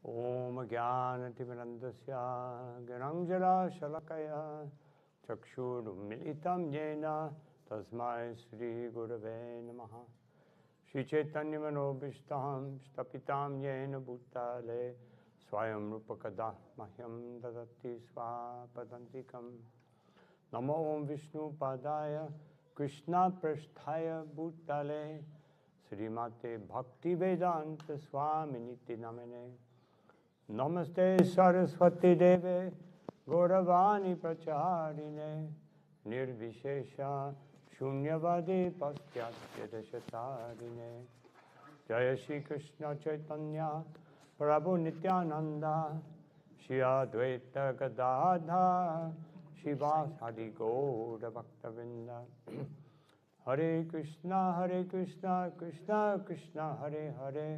ओम ज्ञानतिमिरन्दस्य ज्ञानाञ्जनशलाकया चक्षुरुन्मिलितं येन तस्मै श्रीगुरवे नमः। श्रीचैतन्यमनोभीष्टं स्थापितं येन भूतले स्वयं रूपकदा मह्यं ददति स्वापदान्तिकं। नमो विष्णुपादाय कृष्णपृष्ठाय भूतले श्रीमते भक्तिवेदांत स्वामिनिति नामिने। नमस्ते सरस्वती देवे गौरवाणी प्रचारिणे निर्विशेष शून्यवादी पाश्चात्य देशतारिणे। जय श्री कृष्ण चैतन्य प्रभु नित्यानंद श्री अद्वैत गदाधर शिवासादि गौर भक्तवृंद। हरे कृष्णा कृष्णा कृष्णा हरे हरे,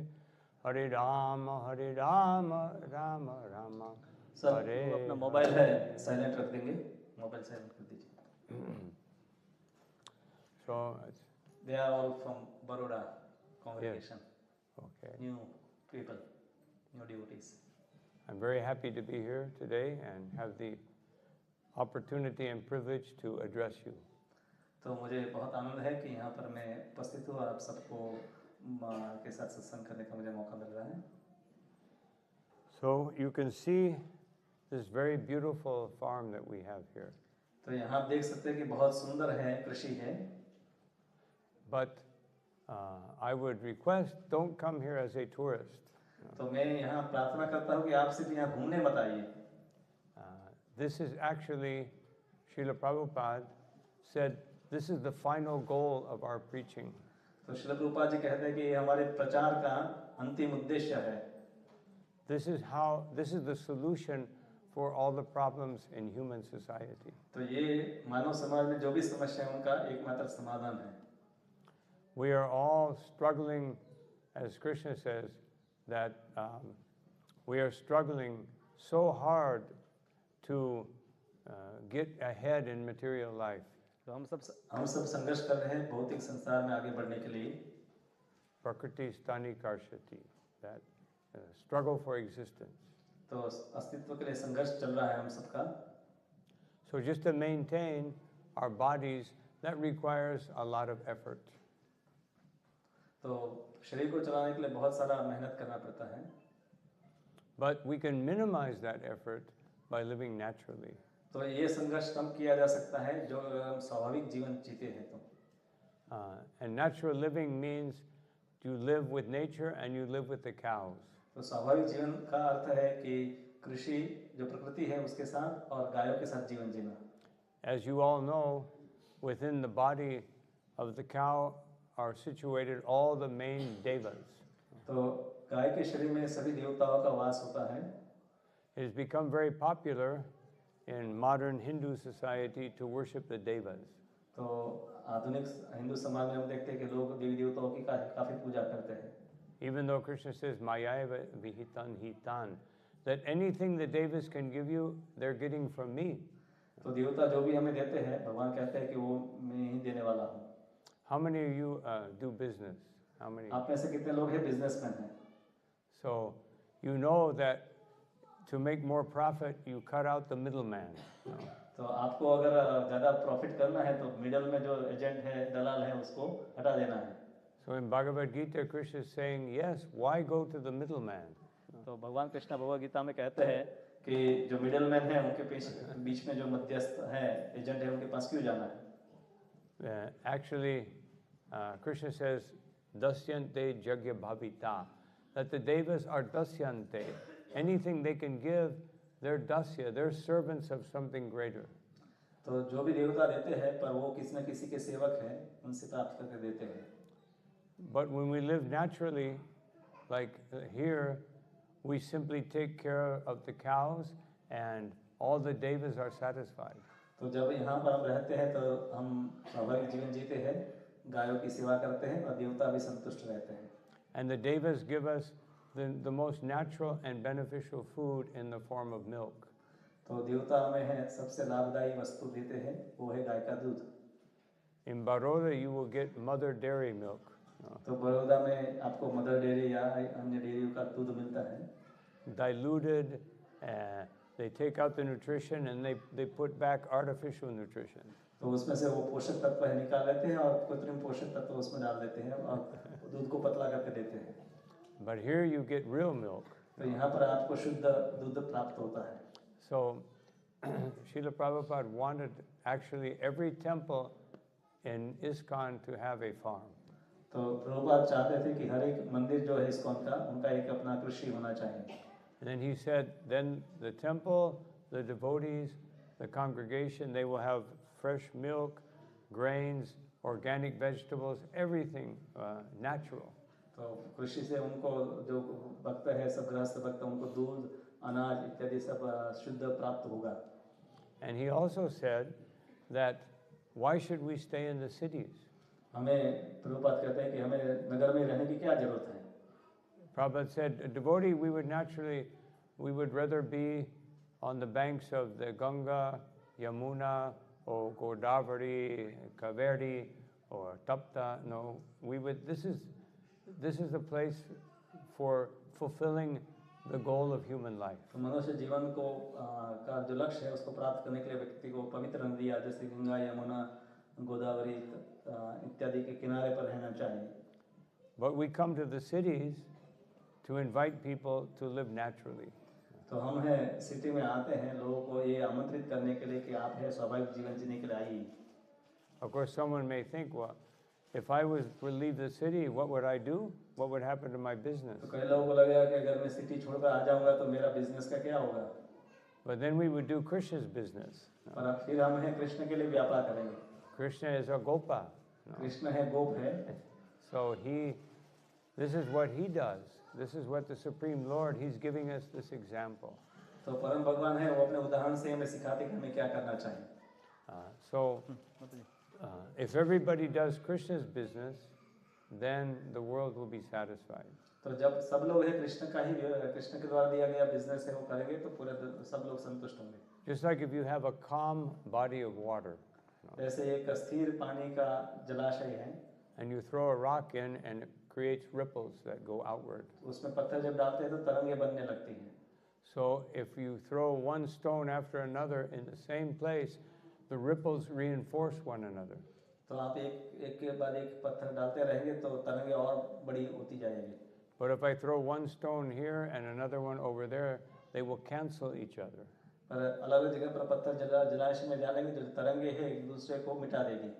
हरे राम राम राम सर हरे अपना मोबाइल है साइलेंट रख देंगे, मोबाइल साइलेंट कर दीजिए। So They are all from Baroda congregation. okay, New people, new devotees. I'm very happy to be here today and have the opportunity and privilege to address you. तो मुझे बहुत आनंद है कि यहाँ पर मैं उपस्थित हूँ और आप सबको के साथ सत्संग करने का मुझे मौका मिल रहा है। So you can see this very beautiful farm that we have here. तो यहाँ आप देख सकते हैं कि बहुत सुंदर है, कृषि है। But I would request, don't come here as a tourist. तो मैं यहाँ प्रार्थना करता हूँ कि आप सिर्फ यहाँ घूमने मत आइए। This is actually, Srila Prabhupada said, this is the final goal of our preaching. तो श्रील प्रभुपाद जी कहते हैं कि ये हमारे प्रचार का अंतिम उद्देश्य है। This is the solution for all the problems in human society. तो ये मानव समाज में जो भी समस्या है उनका एकमात्र समाधान है। We are all struggling, as Krishna says, that we are struggling so hard to get ahead in material life. तो हम सब संघर्ष कर रहे हैं भौतिक संसार में आगे बढ़ने के लिए। Prakriti stani karshati, that struggle for existence. तो अस्तित्व के लिए संघर्ष चल रहा है हम सबका। So just to maintain our bodies, that requires a lot of effort. तो शरीर को चलाने के लिए बहुत सारा मेहनत करना पड़ता है। But we can minimize that effort by living naturally. तो ये संघर्ष कम किया जा सकता है जो हम स्वाभाविक जीवन जीते हैं तो। And natural living means you live with nature and you live with the cows. तो स्वाभाविक जीवन का अर्थ है कि कृषि जो प्रकृति है उसके साथ और गायों के साथ जीवन जीना। As you all know, within the body of the cow are situated all the main devas. तो गाय के शरीर में सभी देवताओं का वास होता है। It has become very popular in modern Hindu society to worship the devas. तो आधुनिक हिंदू समाज में हम देखते हैं कि लोग देवी देवताओं की काफी पूजा करते हैं। Even though Krishna says mayaiva vihitan hitan, that anything the devas can give you, they're getting from me. तो देवता जो भी हमें देते हैं भगवान कहते हैं कि वो मैं ही देने वाला हूँ। How many of you do business? How many? आप में से कितने लोग हैं बिजनेसमैन हैं? So you know that to make more profit, you cut out the middleman. तो आपको अगर ज़्यादा प्रॉफिट करना है तो मिडल में जो एजेंट है दलाल है उसको हटा देना है। So in Bhagavad Gita, Krishna is saying, yes, why go to the middleman? तो भगवान कृष्ण भगवद गीता में कहते हैं कि जो मिडलमैन है उनके बीच में जो मध्यस्थ है एजेंट है उनके पास क्यों जाना है? Actually, Krishna says, dasyante jagya bhavita, that the devas are dasyante. Anything they can give, they're dasya, they're servants of something greater. तो जो भी देवता देते हैं पर वो किसी न किसी के सेवक हैं उनसे प्राप्त करके देते हैं। But when we live naturally, like here, we simply take care of the cows and all the devas are satisfied. तो जब यहाँ पर हम रहते हैं तो हम स्वाभाविक जीवन जीते हैं, गायों की सेवा करते हैं और देवता भी संतुष्ट रहते हैं। And the devas give us the most natural and beneficial food in the form of milk. तो देवता हमें है सबसे लाभदायी वस्तु देते हैं, वो है गाय का दूध। In Baroda, you will get mother dairy milk. तो बड़ौदा में आपको मदर डेयरी या अन्य डेयरियों का दूध मिलता है। diluted, they take out the nutrition and they put back artificial nutrition. तो उसमें से वो पोषक तत्व है निकाल लेते हैं और कृत्रिम पोषक तत्व उसमें डाल देते हैं और दूध को पतला करके देते हैं। But here you get real milk. तो यहाँ पर आपको शुद्ध दूध प्राप्त होता है। So Srila Prabhupada wanted actually every temple in ISKCON to have a farm. तो प्रभुपाद चाहते थे कि हर एक मंदिर जो है इस्कॉन का उनका एक अपना कृषि होना चाहिए। And then he said, then the temple, the devotees, the congregation, they will have fresh milk, grains, organic vegetables, everything natural. तो कृषि से उनको जो भक्त है सब गृहस्थ भक्त उनको दूध अनाज इत्यादि सब शुद्ध प्राप्त होगा। And he also said that why should we stay in the cities? हमें प्रभुपाद कहते हैं कि हमें नगर में रहने की क्या जरूरत है। Prabhupada said, a devotee, we would rather be on the banks of the Ganga, Yamuna, or Godavari, Kaveri, or Tapta. No, this is the place for fulfilling the goal of human life. तो मनुष्य जीवन को का जो लक्ष्य है उसको प्राप्त करने के लिए व्यक्ति को पवित्र नदियाँ जैसे गंगा यमुना गोदावरी इत्यादि के किनारे पर रहना चाहिए। But we come to the cities to invite people to live naturally. तो हम हैं सिटी में आते हैं लोगों को ये आमंत्रित करने के लिए कि आप है स्वाभाविक जीवन जीने के लिए आइए। Of course, someone may think, well, if I would leave the city, what would I do? What would happen to my business? तो कई लोगों को लगेगा कि अगर मैं सिटी छोड़कर आ जाऊंगा तो मेरा बिजनेस का क्या होगा? But then we would do Krishna's business. पर अब फिर हम हैं कृष्ण के लिए व्यापार करेंगे। Krishna is a gopa. No? Krishna है गोप है। So this is what he does. This is what the Supreme Lord, he's giving us this example. तो परम भगवान है वो अपने उदाहरण से हमें सिखाते कि हमें क्या करना चाहिए। So if everybody does Krishna's business, then the world will be satisfied. तो जब सब लोग हैं कृष्ण का ही कृष्ण के द्वारा दिया गया बिजनेस है वो करेंगे तो पूरे सब लोग संतुष्ट होंगे। Just like if you have a calm body of water, जैसे एक स्थिर पानी का जलाशय है and you throw a rock in and it creates ripples that go outward. उसमें पत्थर जब डालते हैं तो तरंगे बनने लगती हैं। So if you throw one stone after another in the same place, the ripples reinforce one another. तो आप एक के बाद एक पत्थर डालते रहेंगे तो तरंगे और बड़ी होती जाएंगी। But if I throw one stone here and another one over there, they will cancel each other. पर अलग जगह पर पत्थर जलाशय में डालेंगे जो तरंगे हैं एक दूसरे को मिटा देगी।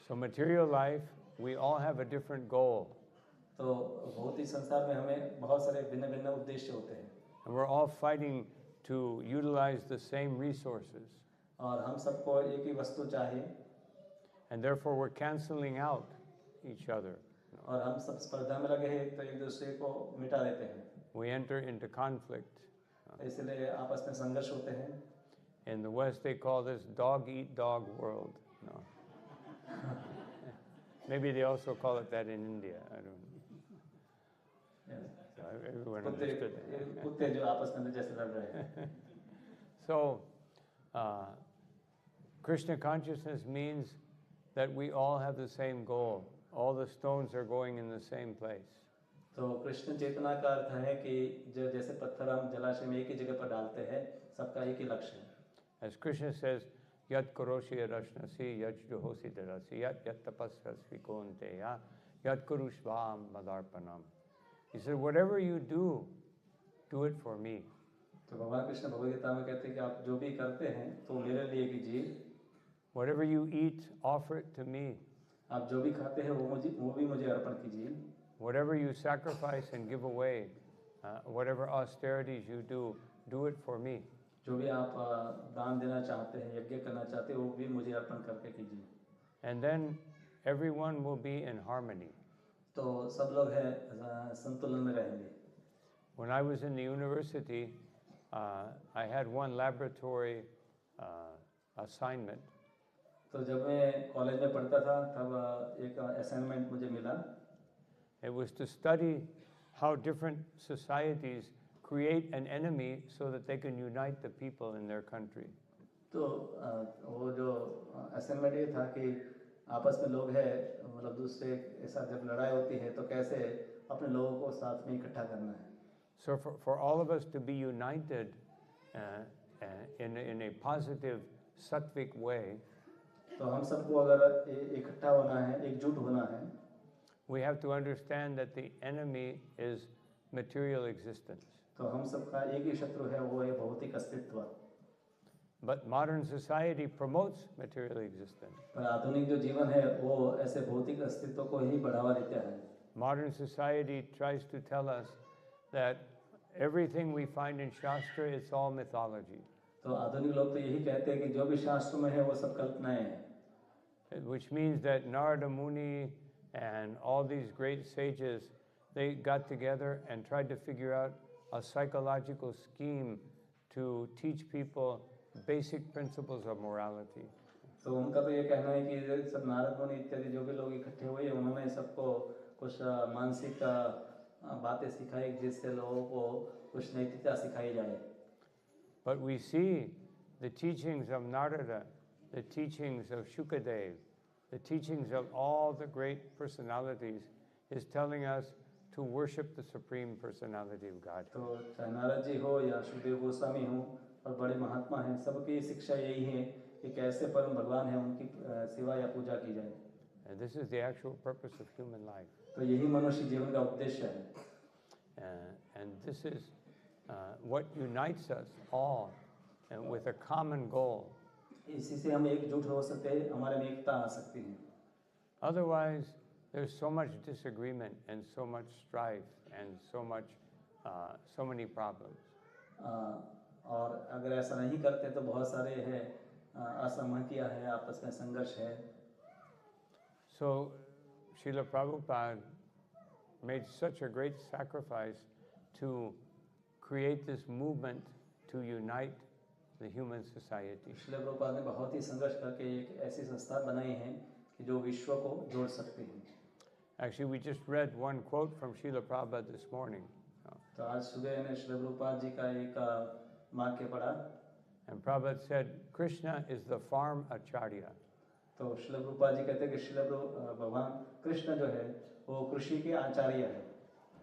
So material life, we all have a different goal. तो भौतिक संसार में हमें बहुत सारे भिन्न-भिन्न उद्देश्य होते हैं। And we're all fighting to utilize the same resources. और हम सबको एक ही वस्तु चाहिए। And therefore we're canceling out each other. और हम सब स्पर्धा में लगे हैं तो एक दूसरे को मिटा देते हैं। We enter into conflict. इसलिए आपस में संघर्ष होते हैं। In the West, they call this dog-eat-dog world. No. Maybe they also call it that in India. I don't know. So everyone understood that. कुत्ते जो आपस में जैसे लड़ रहे हैं। So, Krishna consciousness means that we all have the same goal. All the stones are going in the same place. तो कृष्ण चेतना का अर्थ है कि जो जैसे पत्थर हम जलाशय में एक ही जगह पर डालते हैं सबका एक ही लक्ष्य है। As Krishna says, Yat karoshi arashnasi, yat juhosi darasi, yat tapasyasvi konteya, yat kurushvam madarpanam. He said, whatever you do it for me. तो भगवान कृष्ण भगवद गीता में कहते हैं कि आप जो भी करते हैं तो मेरे लिए कीजिए। Whatever you eat, offer it to me. आप जो भी खाते हैं वो भी मुझे अर्पण कीजिए। Whatever you sacrifice and give away, whatever austerities you do it for me. जो भी आप दान देना चाहते हैं यज्ञ करना चाहते हैं वो भी मुझे अर्पण करके कीजिए। And then everyone will be in harmony. तो सब लोग हैं संतुलन में रहेंगे। When I was in the university, I had one laboratory assignment. तो जब मैं कॉलेज में पढ़ता था तब एक असाइनमेंट मुझे मिला। It was to study how different societies create an enemy so that they can unite the people in their country. तो वो जो असाइनमेंट ये था कि आपस में लोग हैं मतलब दूसरे के साथ जब लड़ाई होती है तो कैसे अपने लोगों को साथ में इकट्ठा करना है। So for all of us to be united in a positive sattvic way, तो हम सबको अगर इकट्ठा होना है, एकजुट होना है, we have to understand that the enemy is material existence. तो हम सबका एक ही शत्रु है, वो है भौतिक अस्तित्व। But modern society promotes material existence. पर आधुनिक जो जीवन है वो ऐसे भौतिक अस्तित्व को ही बढ़ावा देता है। Modern society tries to tell us that everything we find in Shastra, it's all mythology. तो आधुनिक लोग तो यही कहते हैं कि जो भी शास्त्र में है वो सब कल्पनाएं हैं, Which means that Narada Muni and all these great sages, they got together and tried to figure out a psychological scheme to teach people basic principles of morality. तो उनका तो ये कहना है कि ये सब नारद मुनि इत्यादि जो भी लोग इकट्ठे हुए उन्होंने सबको कुछ मानसिक बातें सिखाई जिससे लोगों को कुछ नैतिकता सिखाई जाए। But we see the teachings of Narada, the teachings of Shukadev, the teachings of all the great personalities is telling us to worship the Supreme Personality of God. तो चाहे नारद जी हो या सुखदेव गोस्वामी हो और बड़े महात्मा हैं, सबकी शिक्षा यही है कि कैसे परम भगवान है उनकी सेवा या पूजा की जाए। And this is the actual purpose of human life. तो यही मनुष्य जीवन का उद्देश्य है। And this is what unites us all with a common goal. इसी से हम एकजुट हो सकते हैं, हमारे में एकता आ सकती है। Otherwise, there's so much disagreement and so much strife and so many problems. और अगर ऐसा नहीं करते तो बहुत सारे है असहमतियाँ है, आपस में संघर्ष है। So, Srila Prabhupada made such a great sacrifice to create this movement to unite the human society. Srila Prabhupada ने बहुत ही संघर्ष करके एक ऐसी संस्था बनाई है कि जो विश्व को जोड़ सकती है। Actually, we just read one quote from Srila Prabhupada this morning. तो आज सुबह मैंने श्रील प्रभुपाद जी का एक वाक्य पढ़ा। And Prabhupada said, Krishna is the farm acharya. तो श्रील प्रभुपाद जी कहते हैं कि श्रील भगवान कृष्ण जो है वो कृषि के आचार्य है।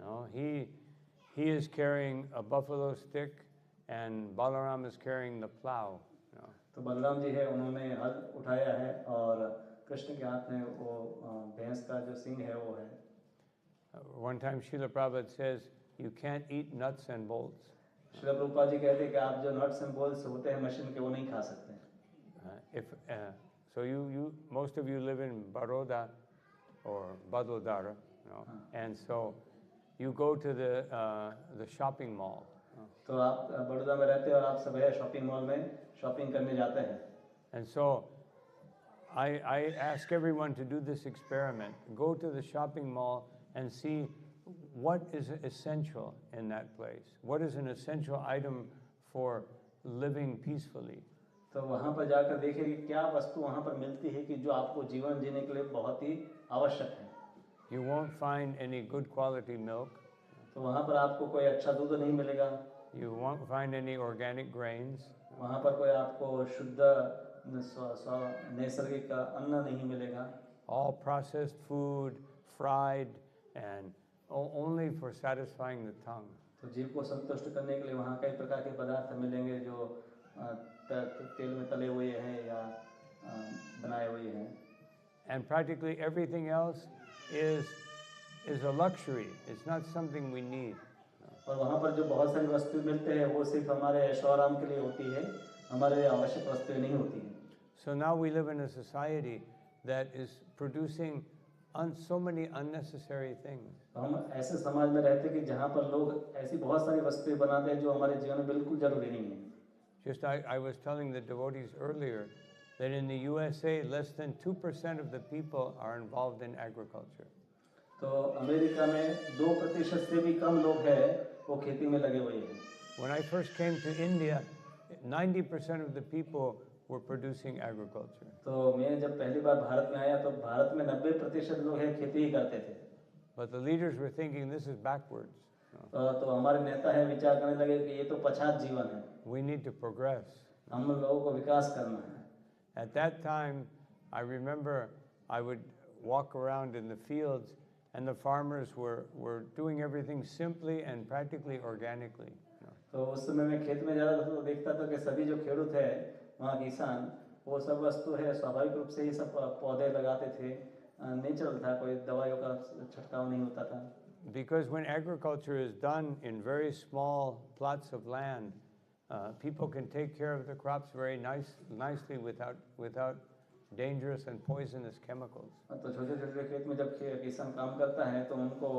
No, he is carrying a buffalo stick and Balaram is carrying the plow. No. तो बलराम जी है उन्होंने हल उठाया है और कृष्ण के हाथ में वो भैंस का जो सिंग है वो है। One time Srila Prabhupada says, you can't eat nuts and bolts. Srila Prabhupada ji कहते हैं कि आप जो नट्स एंड बोल्ट्स होते हैं मशीन के वो नहीं खा सकते। So most of you live in Baroda or Badodara, no? And so you go to the shopping mall. तो आप बड़ौदा में रहते हैं और आप सब है शॉपिंग मॉल में शॉपिंग करने जाते हैं। And so I ask everyone to do this experiment. Go to the shopping mall and see what is essential in that place. What is an essential item for living peacefully? तो वहाँ पर जाकर देखिए कि क्या वस्तु वहाँ पर मिलती है कि जो आपको जीवन जीने के लिए बहुत ही आवश्यक है। You won't find any good quality milk. तो वहाँ पर आपको कोई अच्छा दूध नहीं मिलेगा। You won't find any organic grains. वहाँ पर कोई आपको शुद्ध नैसर्गिक अन्न नहीं मिलेगा। All processed food, fried, and only for satisfying the tongue. तो जीव को संतुष्ट करने के लिए वहाँ कई प्रकार के पदार्थ मिलेंगे जो तेल में तले हुए हैं या बनाए हुए हैं। And practically everything else is a luxury. It's not something we need. और वहाँ पर जो बहुत सारी वस्तुएं मिलते हैं वो सिर्फ हमारे ऐशोआराम के लिए होती है, हमारे आवश्यक वस्तुएं नहीं होती हैं। So now we live in a society that is producing so many unnecessary things. हम ऐसे समाज में रहते हैं कि जहाँ पर लोग ऐसी बहुत सारी वस्तुएं बनाते हैं जो हमारे जीवन में बिल्कुल जरूरी नहीं है। Just I was telling the devotees earlier that in the USA less than 2% of the people are involved in agriculture. तो अमेरिका में 2% से भी कम लोग हैं वो खेती में लगे हुए हैं। When I first came to India, 90% of the people were producing agriculture. तो मैं जब पहली बार भारत में आया तो भारत में 90% लोग हैं खेती ही करते थे। But the leaders were thinking this is backwards. तो हमारे नेता है विचार करने लगे कि ये तो पछात जीवन है। We need to progress. हम लोगों को विकास करना है। At that time, I remember I would walk around in the fields and the farmers were doing everything simply and practically organically. तो उस समय मैं खेत में ज़्यादा तो देखता था कि सभी जो खेडूत है वहाँ किसान वो सब वस्तु है स्वाभाविक रूप से ही सब पौधे लगाते थे, नेचुरल था, कोई दवाइयों का छिड़काव नहीं होता था। Because when agriculture is done in very small plots of land, people can take care of the crops very nicely without dangerous and poisonous chemicals. तो छोटे छोटे खेत में जब किसान काम करता है तो उनको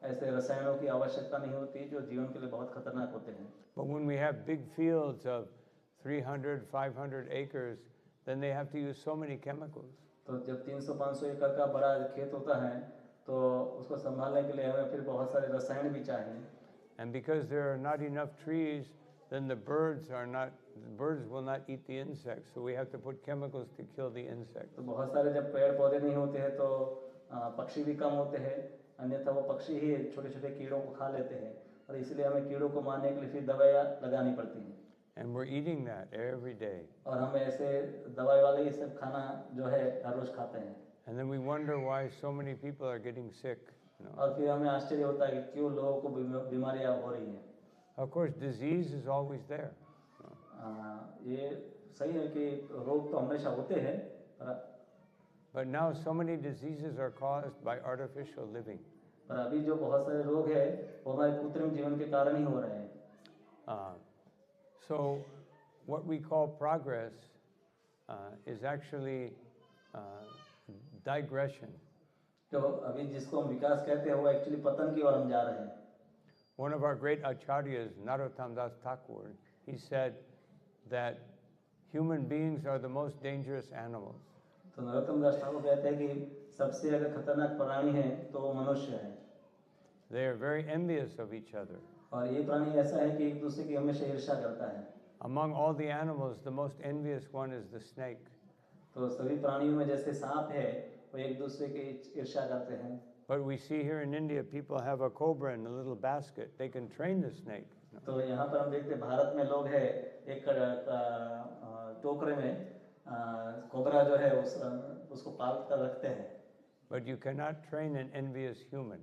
ऐसे रसायनों की आवश्यकता नहीं होती जो जीवन के लिए बहुत खतरनाक होते हैं। But when we have big fields of 300, 500 acres, then they have to use so many chemicals. तो जब 300-500 एकड़ का बड़ा खेत होता है तो उसको संभालने के लिए हमें फिर बहुत सारे रसायन भी चाहिए। And because there are not enough trees, then the birds will not eat the insects. So we have to put chemicals to kill the insects. तो बहुत सारे जब पेड़ पौधे नहीं होते हैं तो पक्षी भी कम होते हैं, अन्यथा वो पक्षी ही छोटे छोटे कीड़ों को खा लेते हैं और इसलिए हमें कीड़ों को मारने के लिए फिर दवाइयाँ लगानी पड़ती हैं। And we're eating that every day. और हम ऐसे दवाई वाले ही सब खाना जो है हर रोज खाते हैं। And then we wonder why so many people are getting sick. और फिर हमें आश्चर्य होता है कि क्यों लोगों को बीमारियां हो रही हैं। Of course, disease is always there. ये सही है कि रोग तो हमेशा होते हैं, But now so many diseases are caused by artificial living. पर अभी जो बहुत सारे रोग हैं वो हमारे कृत्रिम जीवन के कारण ही हो रहे हैं। So what we call progress is actually digression. तो अभी जिसको हम विकास कहते हैं वो एक्चुअली पतन की ओर हम जा रहे हैं। One of our great acharyas, Narottam Das Thakur, he said that human beings are the most dangerous animals. तो नरोत्तम दास ठाकुर कहते हैं कि सबसे अगर खतरनाक प्राणी है तो वो मनुष्य है। They are very envious of each other. और ये प्राणी ऐसा है कि एक दूसरे की हमेशा ईर्ष्या करता है। Among all the animals, the most envious one is the snake. तो सभी प्राणियों में जैसे सांप है वो एक दूसरे की ईर्ष्या करते हैं। But we see here in India, people have a cobra in a little basket. They can train the snake. तो यहाँ पर हम देखते हैं भारत में लोग है एक टोकरे में कोबरा जो है उसको पाल कर रखते हैं। But you cannot train an envious human.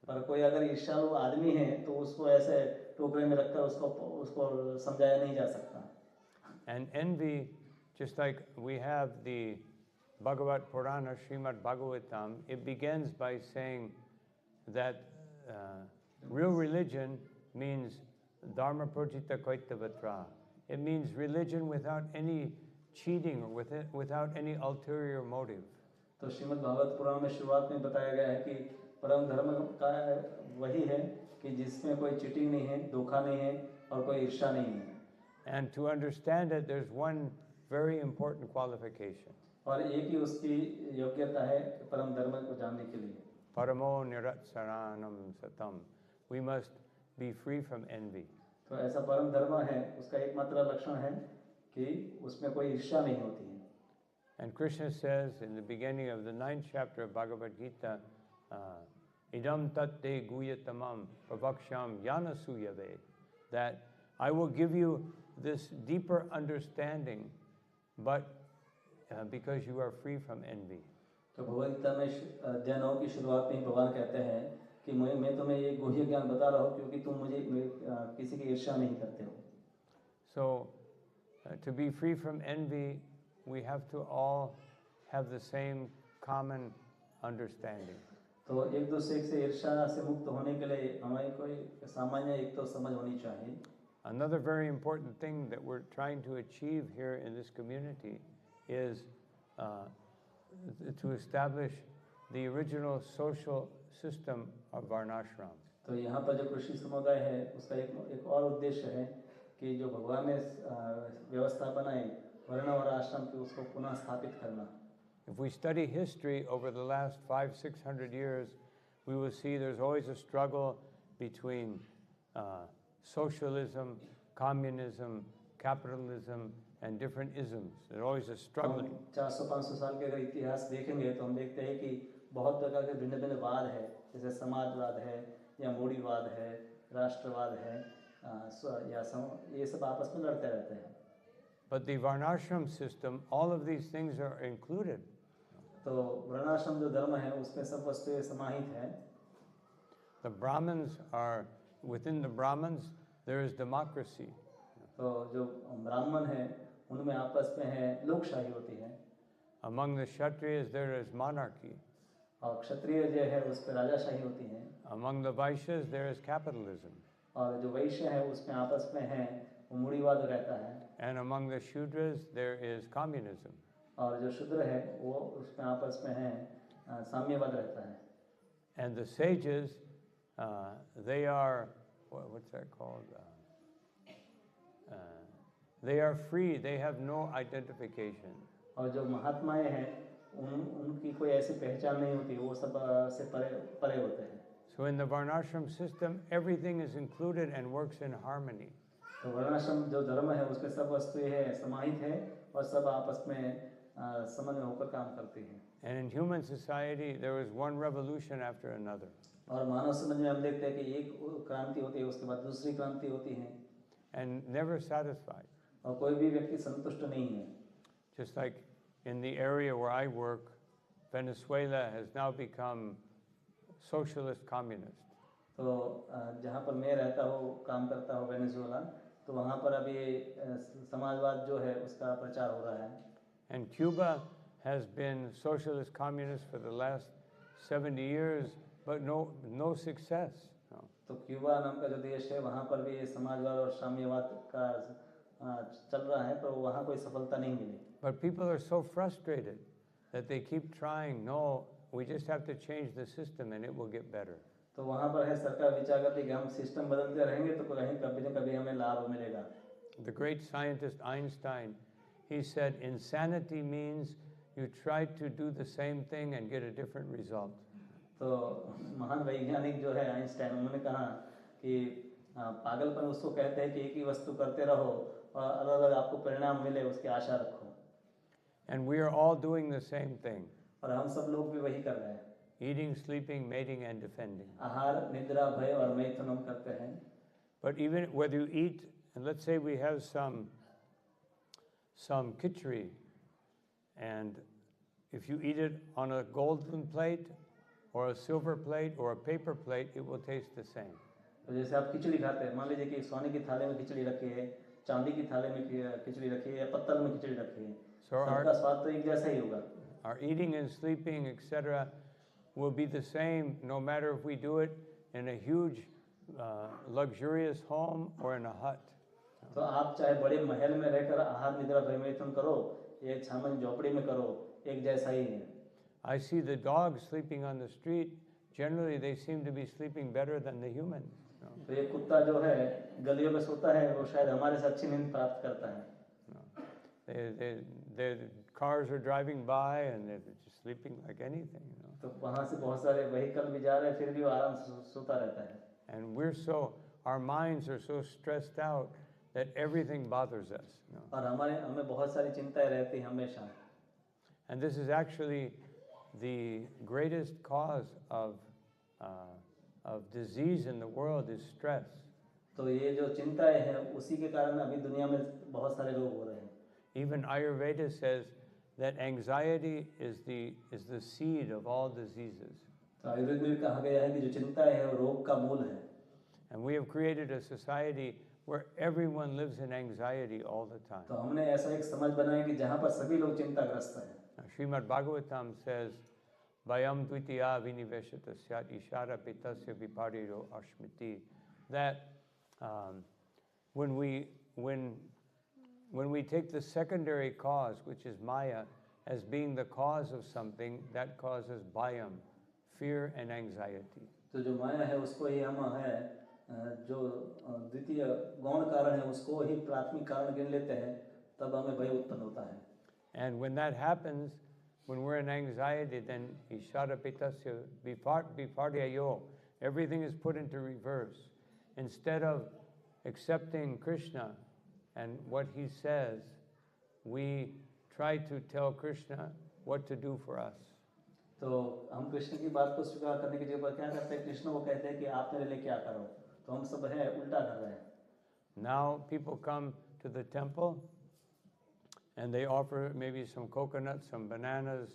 पर कोई अगर ईर्ष्यालु आदमी है तो उसको ऐसे टोकरे में रखकर उसको समझाया नहीं जा सकता। And envy, just like we have the Bhagavad Purana, Srimad Bhagavatam, it begins by saying that real religion means dharma projita kaitavatra. It means religion without any cheating or without any ulterior motive. तो श्रीमद् भागवत पुराण में शुरुआत में बताया गया है कि परम धर्म का वही है कि जिसमें कोई चीटिंग नहीं है, धोखा नहीं है और कोई ईर्ष्या नहीं है। And to understand it, there's one very important qualification. और एक ही उसकी योग्यता है परम धर्म को जानने के लिए। Paramo niratsaranam satam. We must be free from envy. तो ऐसा परम धर्म है, उसका एकमात्र लक्षण है कि उसमें कोई ईर्ष्या नहीं होती है। And Krishna says in the beginning of the 9th chapter of Bhagavad Gita, idam tatte guyatamam pravaksham yanasuyave, that I will give you this deeper understanding, but because you are free from envy. तो भगवद गीता में अध्याय 9 की शुरुआत में भगवान कहते हैं कि मैं तुम्हें ये गुह्य ज्ञान बता रहा हूँ क्योंकि तुम मुझे किसी की ईर्ष्या नहीं करते हो। So to be free from envy, we have to all have the same common understanding. तो एक दूसरे से ईर्ष्या से मुक्त होने के लिए हमें कोई सामान्य एक तो समझ होनी चाहिए। Another very important thing that we're trying to achieve here in this community is to establish the original social system of Varnashram. तो यहाँ पर जो कृषि समुदाय है उसका एक और उद्देश्य है कि जो भगवान ने व्यवस्था बनाई वर्ण और आश्रम की उसको पुनः स्थापित करना। If we study history over the last 500-600 years, we will see there's always a struggle between socialism, communism, capitalism, and different isms. There's always a struggle. 400-500 साल के अगर इतिहास देखेंगे तो हम देखते हैं कि बहुत प्रकार के भिन्न भिन्न वाद है, जैसे समाजवाद है या मूढ़ीवाद है, राष्ट्रवाद है, ये सब आपस में लड़ते रहते हैं। But the Varnashram system, all of these things are included. तो वर्णाश्रम जो धर्म है उसमें सब वस्तुएं समाहित है। The Brahmins are, within the Brahmins, there is democracy. तो जो ब्राह्मण है उनमें आपस में है लोकशाही होती है, Among the Kshatriyas, there is monarchy. और क्षत्रिय जो है उस पर राजाशाही होती है, Among the Vaishyas, there is capitalism. और जो वैश्य है उसमें आपस में है वो मूढ़ीवाद रहता है, And among the Shudras, there is communism. और जो शूद्र है वो उसमें आपस में है साम्यवाद रहता है। And the sages, they are, what's that called? They are free, they have no identification. और जो महात्माएं हैं उनकी कोई ऐसी पहचान नहीं होती, वो सब से परे परे होते हैं। So in the Varnashram system, everything is included and works in harmony. तो वर्णाश्रम जो धर्म है उसमें सब वस्तुएं है समाहित है और सब आपस में समन्वय होकर काम करती हैं। And in human society, there is one revolution after another. और मानव समाज में हम देखते हैं कि एक क्रांति होती है उसके बाद दूसरी क्रांति होती है, And never satisfied. और कोई भी व्यक्ति संतुष्ट नहीं है। Just like in the area where I work, Venezuela has now become socialist communist. तो जहाँ पर मैं रहता हूँ काम करता हूँ वेनेजुएला, तो वहाँ पर अभी समाजवाद जो है उसका प्रचार हो रहा है। And Cuba has been socialist communist for the last 70 years, but no success. No. तो क्यूबा नाम का जो देश है वहाँ पर भी समाजवाद और साम्यवाद का चल रहा है, पर वहाँ कोई सफलता नहीं मिली। But people are so frustrated that they keep trying. No, we just have to change the system and it will get better. तो वहाँ पर है सरकार विचार करती है कि हम सिस्टम बदलते रहेंगे तो कहीं कभी न कभी हमें लाभ मिलेगा। The great scientist Einstein, he said, insanity means you try to do the same thing and get a different result. तो महान वैज्ञानिक जो है आइंस्टाइन, उन्होंने कहा कि पागलपन उसको कहते हैं कि एक ही वस्तु करते रहो और अलग अलग आपको परिणाम मिले उसकी आशा रखो। And we are all doing the same thing. और हम सब लोग भी वही कर रहे हैं। Eating, sleeping, mating, and defending. आहार, निद्रा, भय और मैथुन हम करते हैं। But even whether you eat, and let's say we have some khichdi, and if you eat it on a golden plate or a silver plate or a paper plate, it will taste the same. तो जैसे आप खिचड़ी खाते हैं, मान लीजिए कि सोने की थाली में खिचड़ी रखी है, चांदी की थाली में खिचड़ी रखी है या पत्तल में खिचड़ी रखी है, सबका स्वाद तो एक जैसा ही होगा। Our eating and sleeping, etc., will be the same no matter if we do it in a huge, luxurious home or in a hut. तो आप चाहे बड़े महल में रहकर आहार निद्रा भय मैथुन करो, एक सामान्य झोपड़ी में करो, एक जैसा ही है। I see the dogs sleeping on the street. Generally, they seem to be sleeping better than the humans. तो ये कुत्ता जो है गलियों में सोता है, वो शायद हमारे से अच्छी नींद प्राप्त करता है। The cars are driving by and they're just sleeping like anything. तो वहाँ से बहुत सारे व्हीकल भी जा रहे हैं, फिर भी वो आराम से सोता रहता है। And our minds are so stressed out that everything bothers us. और हमें बहुत सारी चिंताएं रहती हैं हमेशा। And this is actually the greatest cause of disease in the world is stress. तो ये जो चिंताएं हैं उसी के कारण अभी दुनिया में बहुत सारे रोग हो रहे हैं। Even Ayurveda says that anxiety is the seed of all diseases. तो आयुर्वेद में भी कहा गया है कि जो चिंताएं हैं वो रोग का मूल है। And we have created a society where everyone lives in anxiety all the time. तो हमने ऐसा एक समाज बनाया कि जहाँ पर सभी लोग चिंताग्रस्त हैं। Srimad Bhagavatam says, Vayam Dvitiya Viniveshata Syat Ishara Pitasya Vipariro Ashmiti, that when we take the secondary cause, which is Maya, as being the cause of something, that causes bhayam, fear and anxiety. तो जो माया है उसको ही हम है जो द्वितीय गौण कारण है उसको ही प्राथमिक कारण गिन लेते हैं, तब हमें भय उत्पन्न होता है। And when that happens, when we're in anxiety, then Ishara Pitasya Viparyayo, everything is put into reverse. Instead of accepting Krishna and what he says, we try to tell Krishna what to do for us. तो हम कृष्ण की बात को स्वीकार करने की जगह पर क्या करते हैं, कृष्ण को कहते हैं कि आप मेरे लिए क्या करो, तो हम सब है उल्टा कर रहे हैं। Now people come to the temple and they offer maybe some coconuts, some bananas,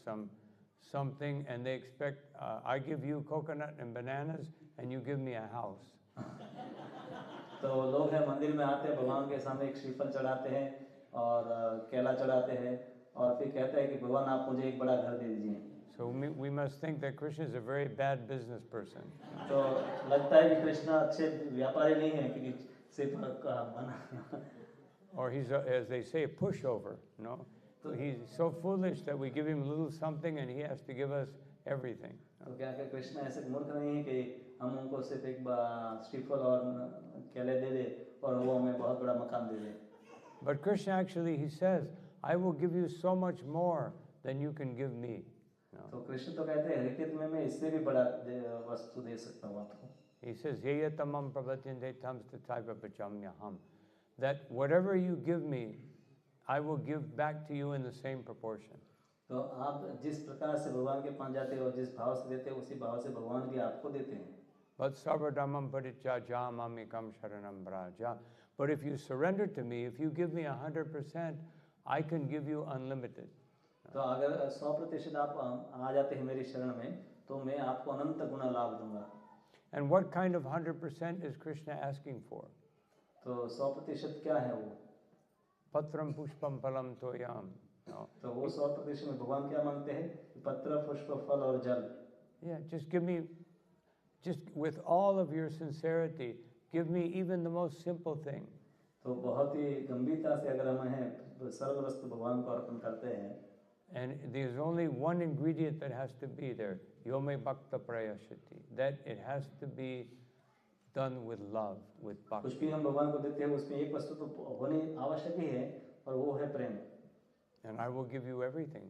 something and they expect I give you coconut and bananas and you give me a house. तो लोग हैं मंदिर में आते हैं, भगवान के सामने एक श्रीफल चढ़ाते हैं और केला चढ़ाते हैं और फिर कहते हैं कि भगवान आप मुझे एक बड़ा घर दे दीजिए। So we must think that Krishna is a very bad business person. तो लगता है कि कृष्ण अच्छे व्यापारी नहीं है क्योंकि सिर्फ मना Or he's, as they say, a pushover, no? So he's so foolish that we give him a little something and he has to give us everything. तो क्या कि कृष्ण ऐसे मूर्ख नहीं है कि हम उनको सिर्फ एक श्रीफल और केले दे दे और वो हमें बहुत बड़ा मकान दे दे। But Krishna actually, he says, I will give you so much more than you can give me. No? तो कृष्ण तो कहते हैं हरिकृत में मैं इससे भी बड़ा वस्तु दे सकता हूँ आपको। He says, Yeya tamam pravatyante tams tathaiva pachamyaham. That whatever you give me, I will give back to you in the same proportion. तो आप जिस प्रकार से भगवान के पास जाते हो, जिस भाव से देते हो, उसी भाव से भगवान भी आपको देते हैं। But sarvadhamam parityaja mamikam sharanam braja. But if you surrender to me, if you give me 100%, I can give you unlimited. तो अगर 100% आप आ जाते हैं मेरी शरण में, तो मैं आपको अनंत गुना लाभ दूंगा। And what kind of 100% is Krishna asking for? तो 100% क्या है वो? Patram pushpam palam toyam. No. तो वो 100% में भगवान क्या मांगते हैं? पत्र, पुष्प, फल और जल। Yeah, just give me, just with all of your sincerity, give me even the most simple thing. तो बहुत ही गंभीरता से अगर हम हैं सर्व वस्तु भगवान को अर्पण करते हैं। And there's only one ingredient that has to be there, yome bhakta prayashati, that it has to be done with love, with कुछ bhakti. भी हम भगवान को देते हैं उसमें एक वस्तु तो होनी आवश्यक ही है और वो है प्रेम। And I will give you everything.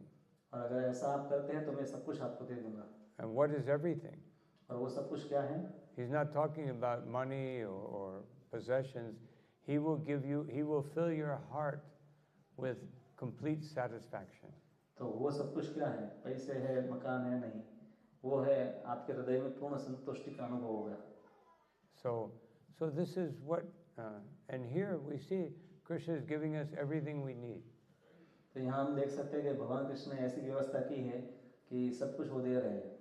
और अगर ऐसा आप करते हैं तो मैं सब कुछ आपको दे दूंगा। And what is everything? और वो सब कुछ क्या है? He's not talking about money or possessions. He will give you, he will fill your heart with complete satisfaction. तो वो सब कुछ क्या है? पैसे है, मकान है, नहीं, वो है आपके हृदय में पूर्ण संतुष्टि का अनुभव होगा। So this is what, and here we see Krishna is giving us everything we need. तो यहाँ हम देख सकते हैं कि भगवान कृष्ण ने ऐसी व्यवस्था की है कि सब कुछ वो दे रहे हैं।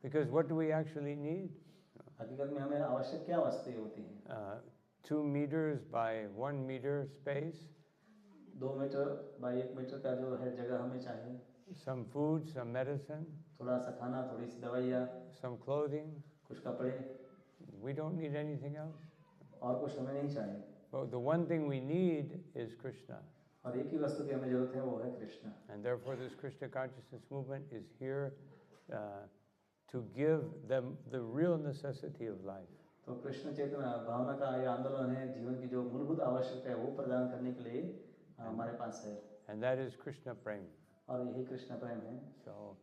Because what do we actually need? हकीकत में हमें आवश्यक क्या वस्तुएं होती हैं? 2 meters by 1 meter space. 2 metre by 1 metre का जो है जगह हमें चाहिए। Some food, some medicine. थोड़ा सा खाना, थोड़ी सी दवाइयाँ। Some clothing. कुछ कपड़े। We don't need anything else. और कुछ हमें नहीं चाहिए। But the one thing we need is Krishna. और एक ही वस्तु की हमें जरूरत है, वो है Krishna. And therefore this Krishna consciousness movement is here to give them the real necessity of life. तो कृष्ण चेतना भावना का ये आंदोलन है, जीवन की जो मूलभूत आवश्यकता है वो प्रदान करने के लिए हमारे पास है। And that is Krishna Prem. और यही कृष्ण प्रेम है। So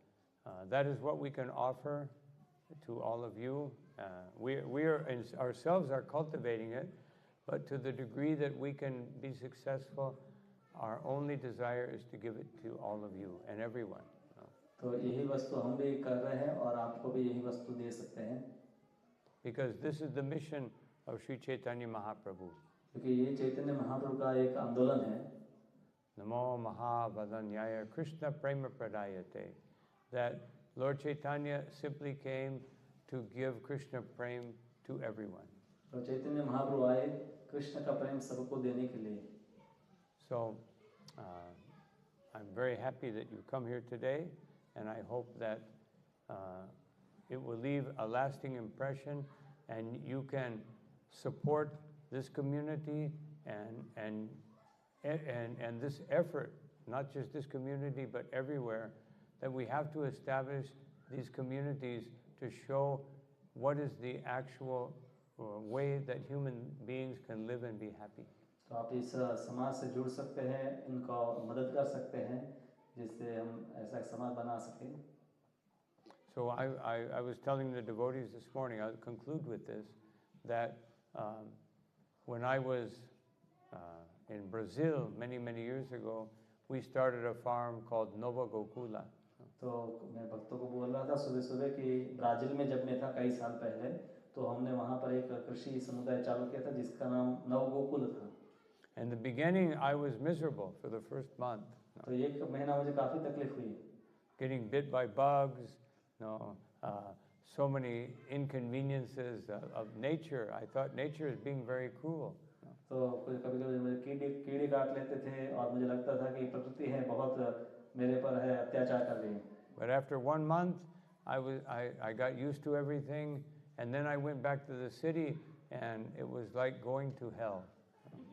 that is what we can offer to all of you. We are ourselves are cultivating it, but to the degree that we can be successful, our only desire is to give it to all of you and everyone. तो यही वस्तु हम भी कर रहे हैं और आपको भी यही वस्तु दे सकते हैं। Because this is the mission of Sri Chaitanya Mahaprabhu. क्योंकि ये चैतन्य महाप्रभु का एक आंदोलन है। Namo Mahavadanyaya Krishna Prema Pradayate. That Lord Chaitanya simply came to give Krishna Prem to everyone. तो चैतन्य महाप्रभु आए कृष्ण का प्रेम सबको देने के लिए। So I'm very happy that you come here today, and I hope that it will leave a lasting impression, and you can support this community and this effort, not just this community but everywhere, that we have to establish these communities to show what is the actual way that human beings can live and be happy. तो आप इस समाज से जुड़ सकते हैं, इनको मदद कर सकते हैं, जिससे हम ऐसा समाज बना सकें। So I was telling the devotees this morning, I'll conclude with this, that when I was in Brazil many years ago, we started a farm called Nova Gokula. तो मैं भक्तों को बोल रहा था सुबह कि ब्राजील में जब मैं था कई साल पहले, तो हमने वहाँ पर एक कृषि समुदाय चालू किया था जिसका नाम नव गोकुल था। In the beginning, I was miserable for the first month. तो एक महीना मुझे काफ़ी तकलीफ हुई। getting bit by bugs, so many inconveniences of nature. I thought nature is being very cruel. तो कभी कभी मुझे कीड़े कीड़े काट लेते थे और मुझे लगता था कि प्रकृति है बहुत मेरे पर है अत्याचार कर रही है. But after 1 month, I got used to everything, and then I went back to the city, and it was like going to hell.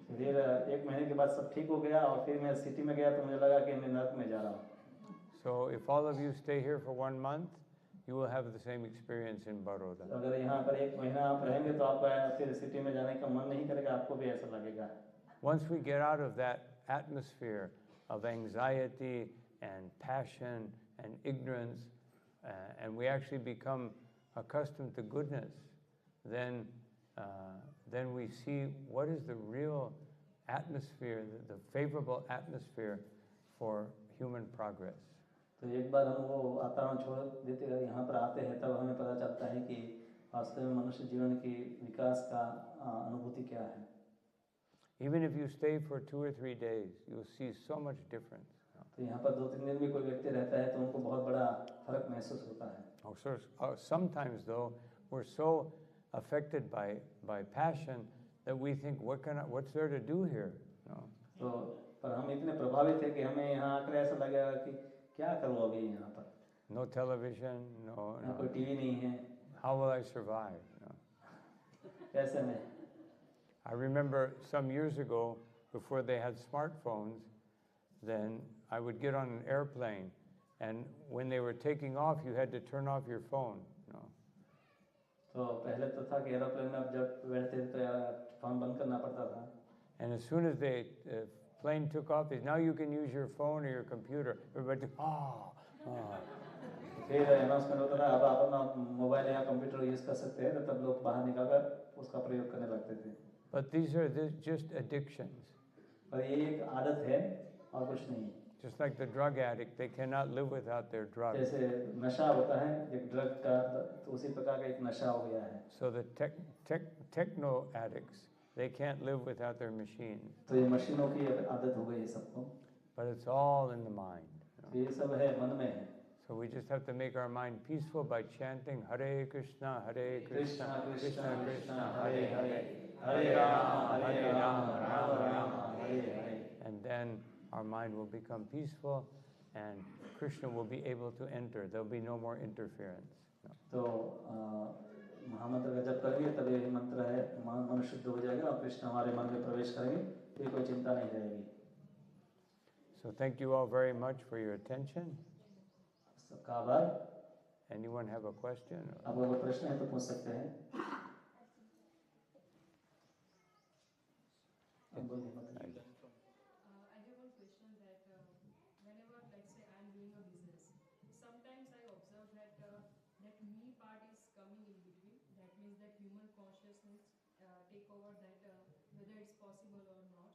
फिर 1 महीने के बाद सब ठीक हो गया और फिर मैं सिटी में गया तो मुझे लगा कि मैं नरक में जा रहा हूँ. So if all of you stay here for 1 month, you will have the same experience in Baroda. अगर यहाँ पर 1 महीना आप रहेंगे तो आपका फिर सिटी में जाने का मन नहीं करेगा, आपको भी ऐसा लगेगा. Once we get out of that atmosphere of anxiety and passion and ignorance, and we actually become accustomed to goodness, then we see what is the real atmosphere, the favorable atmosphere for human progress. तो एक बार हम वो वातावरण छोड़ देते हैं, यहाँ पर आते हैं, तब हमें पता चलता है कि वास्तव में मनुष्य जीवन की विकास का अनुभूति क्या है. Even if you stay for 2 or 3 days, you will see so much difference. तो यहाँ पर 2-3 दिन भी कोई व्यक्ति रहता है तो उनको बहुत बड़ा फर्क महसूस होता है. Sometimes though, we're so affected by passion that we think, what's there to do here? No. तो पर हम इतने प्रभावित हैं कि हमें यहाँ आकर ऐसा लगेगा कि क्या करूँ अभी यहाँ पर. No television, यहाँ कोई टीवी नहीं है. How will I survive? No. कैसे मैं. I remember some years ago, before they had smartphones, then I would get on an airplane, and when they were taking off, you had to turn off your phone. No. तो पहले तो था कि aeroplane में आप जब बैठते थे तो फोन बंद करना पड़ता था. And as soon as the plane took off, now you can use your phone or your computer. Everybody, फिर अनाउंसमेंट होता था अब आप अपना मोबाइल या कंप्यूटर यूज कर सकते हैं, तो तब लोग बाहर निकलकर उसका प्रयोग करने लगते थे. But these are just addictions. पर ये एक आदत है और कुछ नहीं. Just like the drug addict, they cannot live without their drug. जैसे नशा होता है एक ड्रग का, तो उसी प्रकार का एक नशा हो गया है. So the techno addicts, they can't live without their machines. तो ये मशीनों की आदत हो गई है सबको. But it's all in the mind. ये सब है मन में है. So we just have to make our mind peaceful by chanting Hare Krishna, Hare Krishna, Krishna Krishna, Hare Hare, Hare Rama, Rama Rama, Hare Hare. And then our mind will become peaceful, and Krishna will be able to enter. There will be no more interference. तो महामंत्र का जप करेंगे तब ये मंत्र है मन शुद्ध हो जाएगा और कृष्ण हमारे मन में प्रवेश करेंगे, फिर कोई चिंता नहीं रहेगी. So thank you all very much for your attention. सबका आभार. Anyone have a question? आपको कोई प्रश्न है तो पूछ सकते हैं. I have one question that whenever, let's say, I am doing a business, sometimes I observe that that me part is coming in between. That means that human consciousness take over that whether it's possible or not.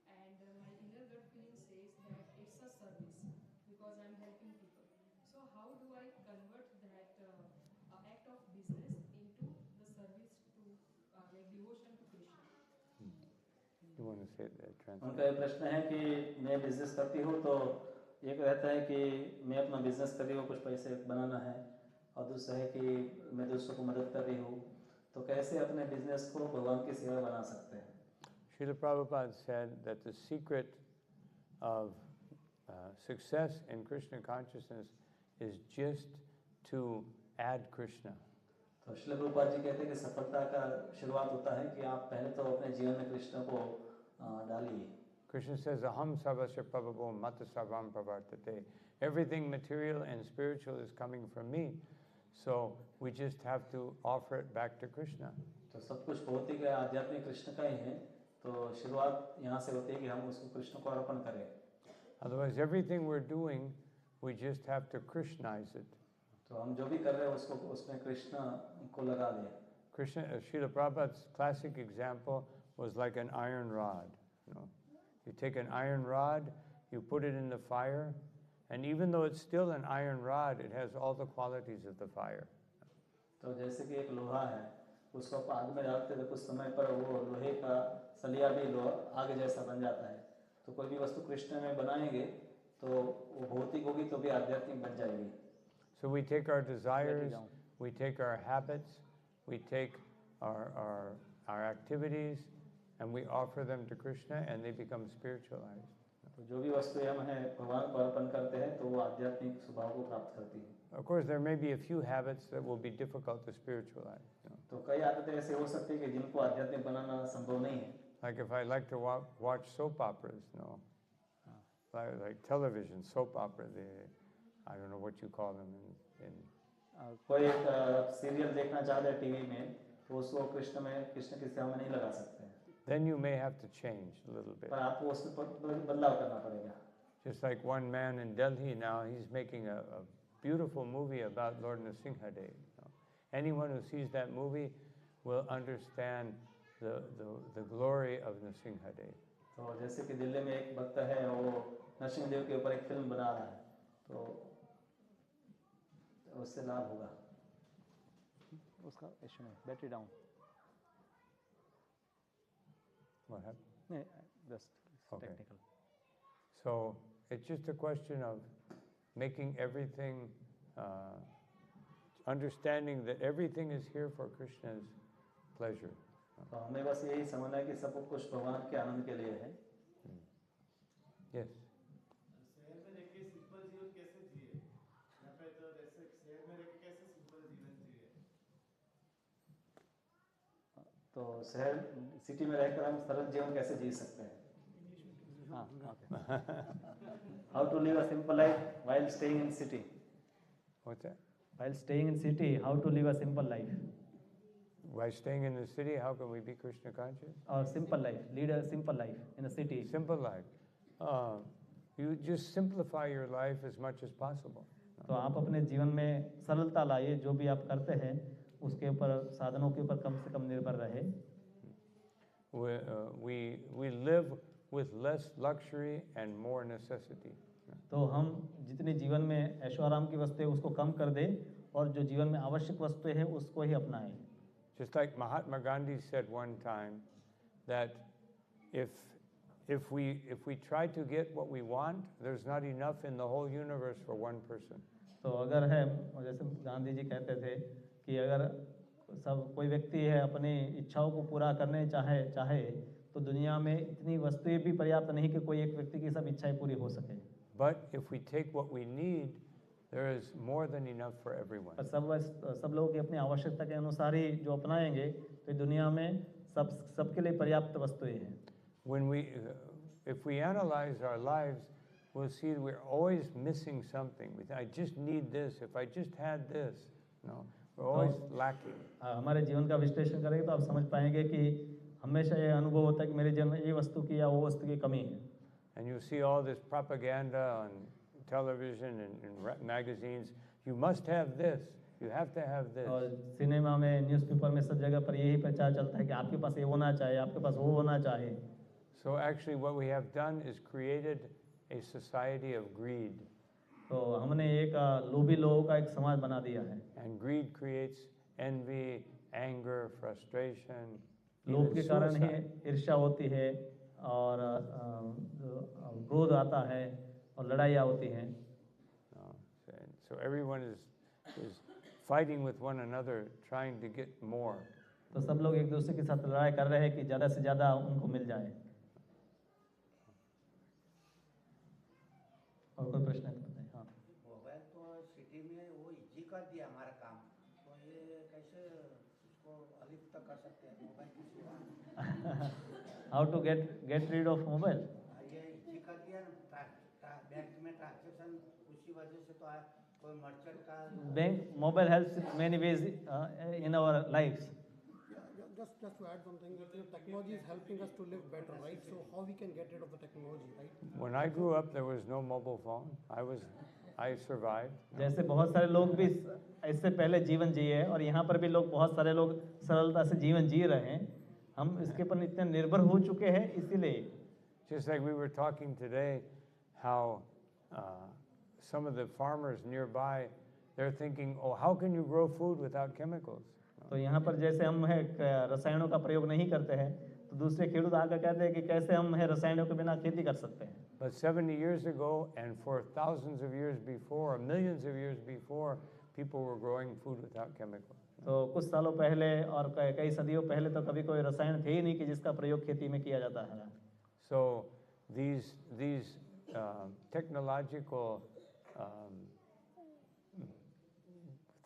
And my inner gut feeling says that it's a service because I'm helping people. So how do I convert that act of business into the service to like devotion to Krishna? You want to say that? उनका ये प्रश्न है कि मैं business करती हूँ तो एक रहता है कि मैं अपना बिजनेस कर रही हूँ, कुछ पैसे बनाना है, और दूसरा है कि मैं दूसरों को मदद कर रही हूँ, तो कैसे अपने बिजनेस को भगवान की सेवा बना सकते हैं. Srila Prabhupada said that the secret of success in Krishna consciousness is just to add Krishna. तो श्रील प्रभुपाद जी कहते हैं कि सफलता का शुरुआत होता है कि आप पहले तो अपने जीवन में कृष्ण को डालिए. Krishna says, Aham sarvasya prabhavo mata sarvam pravartate. Everything material and spiritual is coming from me. So we just have to offer it back to Krishna. तो सब कुछ भौतिक है, आध्यात्मिक कृष्ण का ही है, तो शुरुआत यहाँ से होती है कि हम उसको कृष्ण को अर्पण करें. Otherwise, everything we're doing, we just have to Krishnaize it. तो हम जो भी कर रहे हैं उसको उसमें कृष्ण को लगा दें. Krishna, Srila Prabhupada's classic example was like an iron rod. You take an iron rod, you put it in the fire, and even though it's still an iron rod, it has all the qualities of the fire. तो जैसे कि एक लोहा है, उसको आप आग में डालते तो कुछ समय पर वो लोहे का सलिया भी आग जैसा बन जाता है. तो कोई भी वस्तु कृष्ण में बनाएंगे तो वो भौतिक होगी तो भी आध्यात्मिक बन जाएगी। So we take our desires, down. we take our habits, we take our activities, and we offer them to Krishna, and they become spiritualized. तो जो भी वस्तुएं हम हैं भगवान को अर्पण करते हैं तो वो आध्यात्मिक स्वभाव को प्राप्त करती हैं। Of course, there may be a few habits that will be difficult to spiritualize. तो कई आदतें ऐसे हो सकती है कि जिनको आध्यात्मिक बनाना संभव नहीं है। Like if I like to watch soap operas, like television soap opera, I don't know what you call them in कोई एक सीरियल देखना चाहता है टीवी में तो उसको कृष्ण की सेवा में नहीं लगा सकते हैं। then you may have to change a little bit. पर आपको उसमें बदलाव करना पड़ेगा। Just like one man in Delhi now, he's making a beautiful movie about Lord Nrsimhadev. Anyone who sees that movie will understand the glory of Nrsimhadev. तो जैसे कि दिल्ली में एक भक्त है वो नरसिंहदेव के ऊपर एक फिल्म बना रहा है तो उससे लाभ होगा। उसका इशू नहीं, बैटरी डाउन। What happened? नहीं, just Okay. technical. So it's just a question of making everything, understanding that everything is here for Krishna's pleasure. तो हमें बस यही समझना है कि सब कुछ भगवान के आनंद के लिए है। Yes. शहर में रह के सिंपल जीवन कैसे जिए? यहाँ पे तो जैसे शहर में रह के कैसे सिंपल जीवन जिए? तो शहर सिटी में रहकर हम सरल जीवन कैसे जी सकते हैं? हाँ, How to live a simple life while staying in city? What's that? While staying in city, how to live a simple life? By staying in the city, how can we be Krishna conscious? Or simple life, lead a simple life in a city. Simple life. You just simplify your life as much as possible. तो आप अपने जीवन में सरलता लाइए, जो भी आप करते हैं उसके ऊपर साधनों के ऊपर कम से कम निर्भर रहे। We live with less luxury and more necessity. तो हम जितने जीवन में ऐशो आराम की वस्तुएं उसको कम कर दें और जो जीवन में आवश्यक वस्तुएं हैं उसको ही अपनाएं। Just like Mahatma Gandhi said one time that if we try to get what we want, there's not enough in the whole universe for one person. तो अगर है जैसे गांधी जी कहते थे कि अगर सब कोई व्यक्ति है अपनी इच्छाओं को पूरा करने चाहे तो दुनिया में इतनी वस्तुएं भी पर्याप्त नहीं कि कोई एक व्यक्ति की सब इच्छाएं पूरी हो सके। But if we take what we need, there is more than enough for everyone. पर सब लोगों की अपनी आवश्यकता के अनुसार ही जो अपनाएंगे तो दुनिया में सबके लिए पर्याप्त वस्तुएं हैं। If we analyze our lives, we'll see that we're always missing something. I just need this. If I just had this, we're always lacking. हमारे जीवन का विश्लेषण करेंगे तो आप समझ पाएंगे कि हमेशा ये अनुभव होता है कि मेरे जीवन में ये वस्तु की या वो वस्तु की कमी है। And you see all this propaganda on television and magazines. You must have this. You have to have this. और सिनेमा में, न्यूज़पेपर में, सब जगह पर यही प्रचार चलता है कि आपके पास ये होना चाहिए, आपके पास वो होना चाहिए। So actually what we have done is created a society of greed. तो हमने एक लोभी लोगों का एक समाज बना दिया है। And greed creates envy, anger, frustration. लोभ even के कारण ही suicide. ईर्ष्या होती है और क्रोध आता है और लड़ाइयाँ होती हैं। So everyone is fighting with one another, trying to get more. तो सब लोग एक दूसरे के साथ लड़ाई कर रहे हैं कि ज़्यादा से ज़्यादा उनको मिल जाए। और कोई प्रश्न है तो बताइए। हाँ। मोबाइल तो सिटी में वो इजी कर दिया हमारा काम, तो ये कैसे उसको अलिप्त कर सकते हैं मोबाइल की सेवा? How to get rid of mobile? ये इजी कर दिया ना, बैंक में ट्रांजेक्शन उसी वजह से तो कोई मर्चेंट का Bank mobile helps in many ways in our lives. Just to add something, technology is helping us to live better, right? So how we can get rid of the technology, right? When I grew up, there was no mobile phone. I survived. जैसे बहुत सारे लोग भी इससे पहले जीवन जिए और यहाँ पर भी लोग बहुत सारे लोग सरलता से जीवन जी रहे हैं। हम इसके पर इतने निर्भर हो चुके हैं इसीलिए। Just like we were talking today, how some of the farmers nearby, they're thinking, oh, how can you grow food without chemicals? तो यहाँ पर जैसे हम है रसायनों का प्रयोग नहीं करते हैं, तो तो दूसरे खेडूत आकर कहते हैं कि कैसे हम है रसायनों के बिना खेती कर सकते हैं। But 70 years ago, and for thousands of years before, millions of years before, people were growing food without chemicals. तो कुछ सालों पहले और कई सदियों पहले तो कभी कोई रसायन थे ही नहीं कि जिसका प्रयोग खेती में किया जाता है। So these technological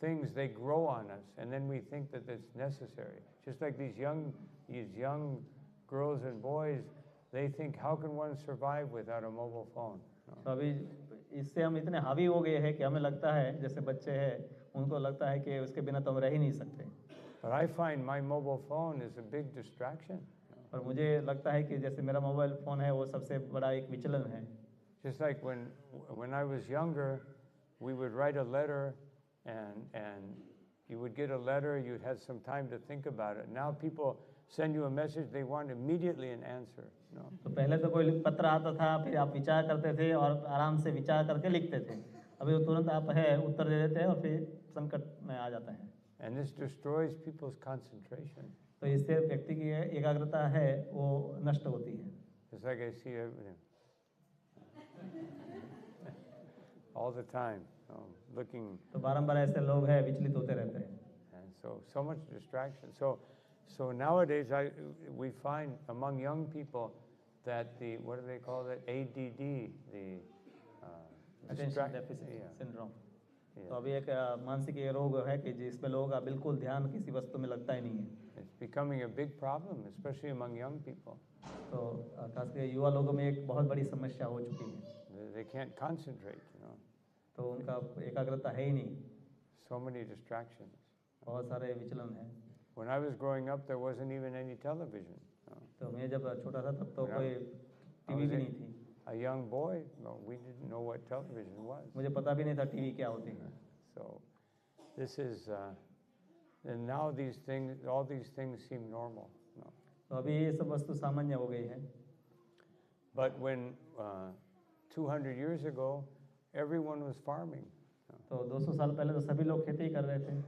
things, they grow on us, and then we think that it's necessary. Just like these young girls and boys, they think, how can one survive without a mobile phone? तो अभी इससे हम इतने हावी हो गए हैं कि हमें लगता है जैसे बच्चे हैं उनको लगता है कि उसके बिना तो हम रह ही नहीं सकते। But I find my mobile phone is a big distraction. और मुझे लगता है कि जैसे मेरा मोबाइल फ़ोन है वो सबसे बड़ा एक विचलन है। Just like when I was younger, we would write a letter, and you would get a letter, you had some time to think about it. Now people send you a message, they want immediately an answer. No? तो पहले तो कोई पत्र आता था, फिर आप विचार करते थे और आराम से विचार करके लिखते थे। अभी वो तुरंत आप है उत्तर दे देते हैं और फिर संकट में आ जाता है। And this destroys people's concentration. तो इससे व्यक्ति की एकाग्रता है वो नष्ट होती है। It's like I see everything all the time, looking, तो बारंबार ऐसे लोग हैं विचलित होते रहते हैं। and so much distraction. So nowadays we find among young people that the, what do they call it, ADD, the attention deficit yeah, syndrome. yeah. तो अभी एक मानसिक ये रोग है कि जिसमें लोगों का बिल्कुल ध्यान किसी वस्तु में लगता ही नहीं है। It's becoming a big problem, especially among young people. तो खासकर युवा लोगों में एक बहुत बड़ी समस्या हो चुकी है। They can't concentrate, तो उनका एकाग्रता है ही नहीं, so many distractions. बहुत सारे विचलन हैं। When I was growing up, there wasn't even any television. तो मैं जब छोटा था तब तो Yeah. कोई टीवी भी नहीं थी। A young boy, we didn't know what television was. मुझे पता भी नहीं था टीवी क्या होती है। So this is, and now all these things seem normal. तो अभी ये सब वस्तु सामान्य हो गई है। But when 200 years ago, everyone was farming. तो 200 साल पहले तो सभी लोग खेती कर रहे थे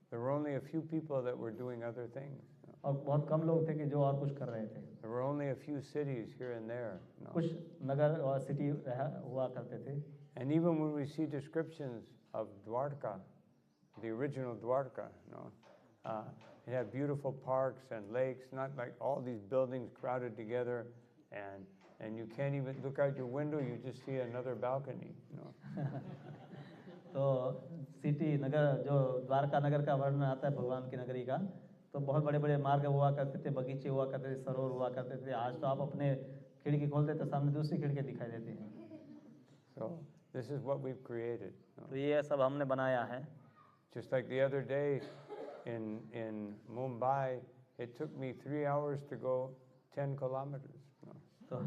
There were only a few people that were doing other things. और बहुत कम लोग थे कि जो और कुछ कर रहे थे। There were only a few cities here and there. कुछ नगर और सिटी हुआ करते थे। And even when we see descriptions of Dwarka, the original Dwarka, it had beautiful parks and lakes, not like all these buildings crowded together, and you can't even look out your window, you just see another balcony. तो city नगर जो द्वारका नगर का वर्णन आता है भगवान की नगरी का, तो बहुत बड़े बड़े मार्ग हुआ करते थे, बगीचे हुआ करते थे, सरोवर हुआ करते थे। आज तो आप अपने खिड़की खोलते तो सामने दूसरी खिड़की दिखाई देती है। So this is what we've created. तो ये सब हमने बनाया है। Just like the other day in Mumbai, it took me 3 hours to go 10 kilometers. तो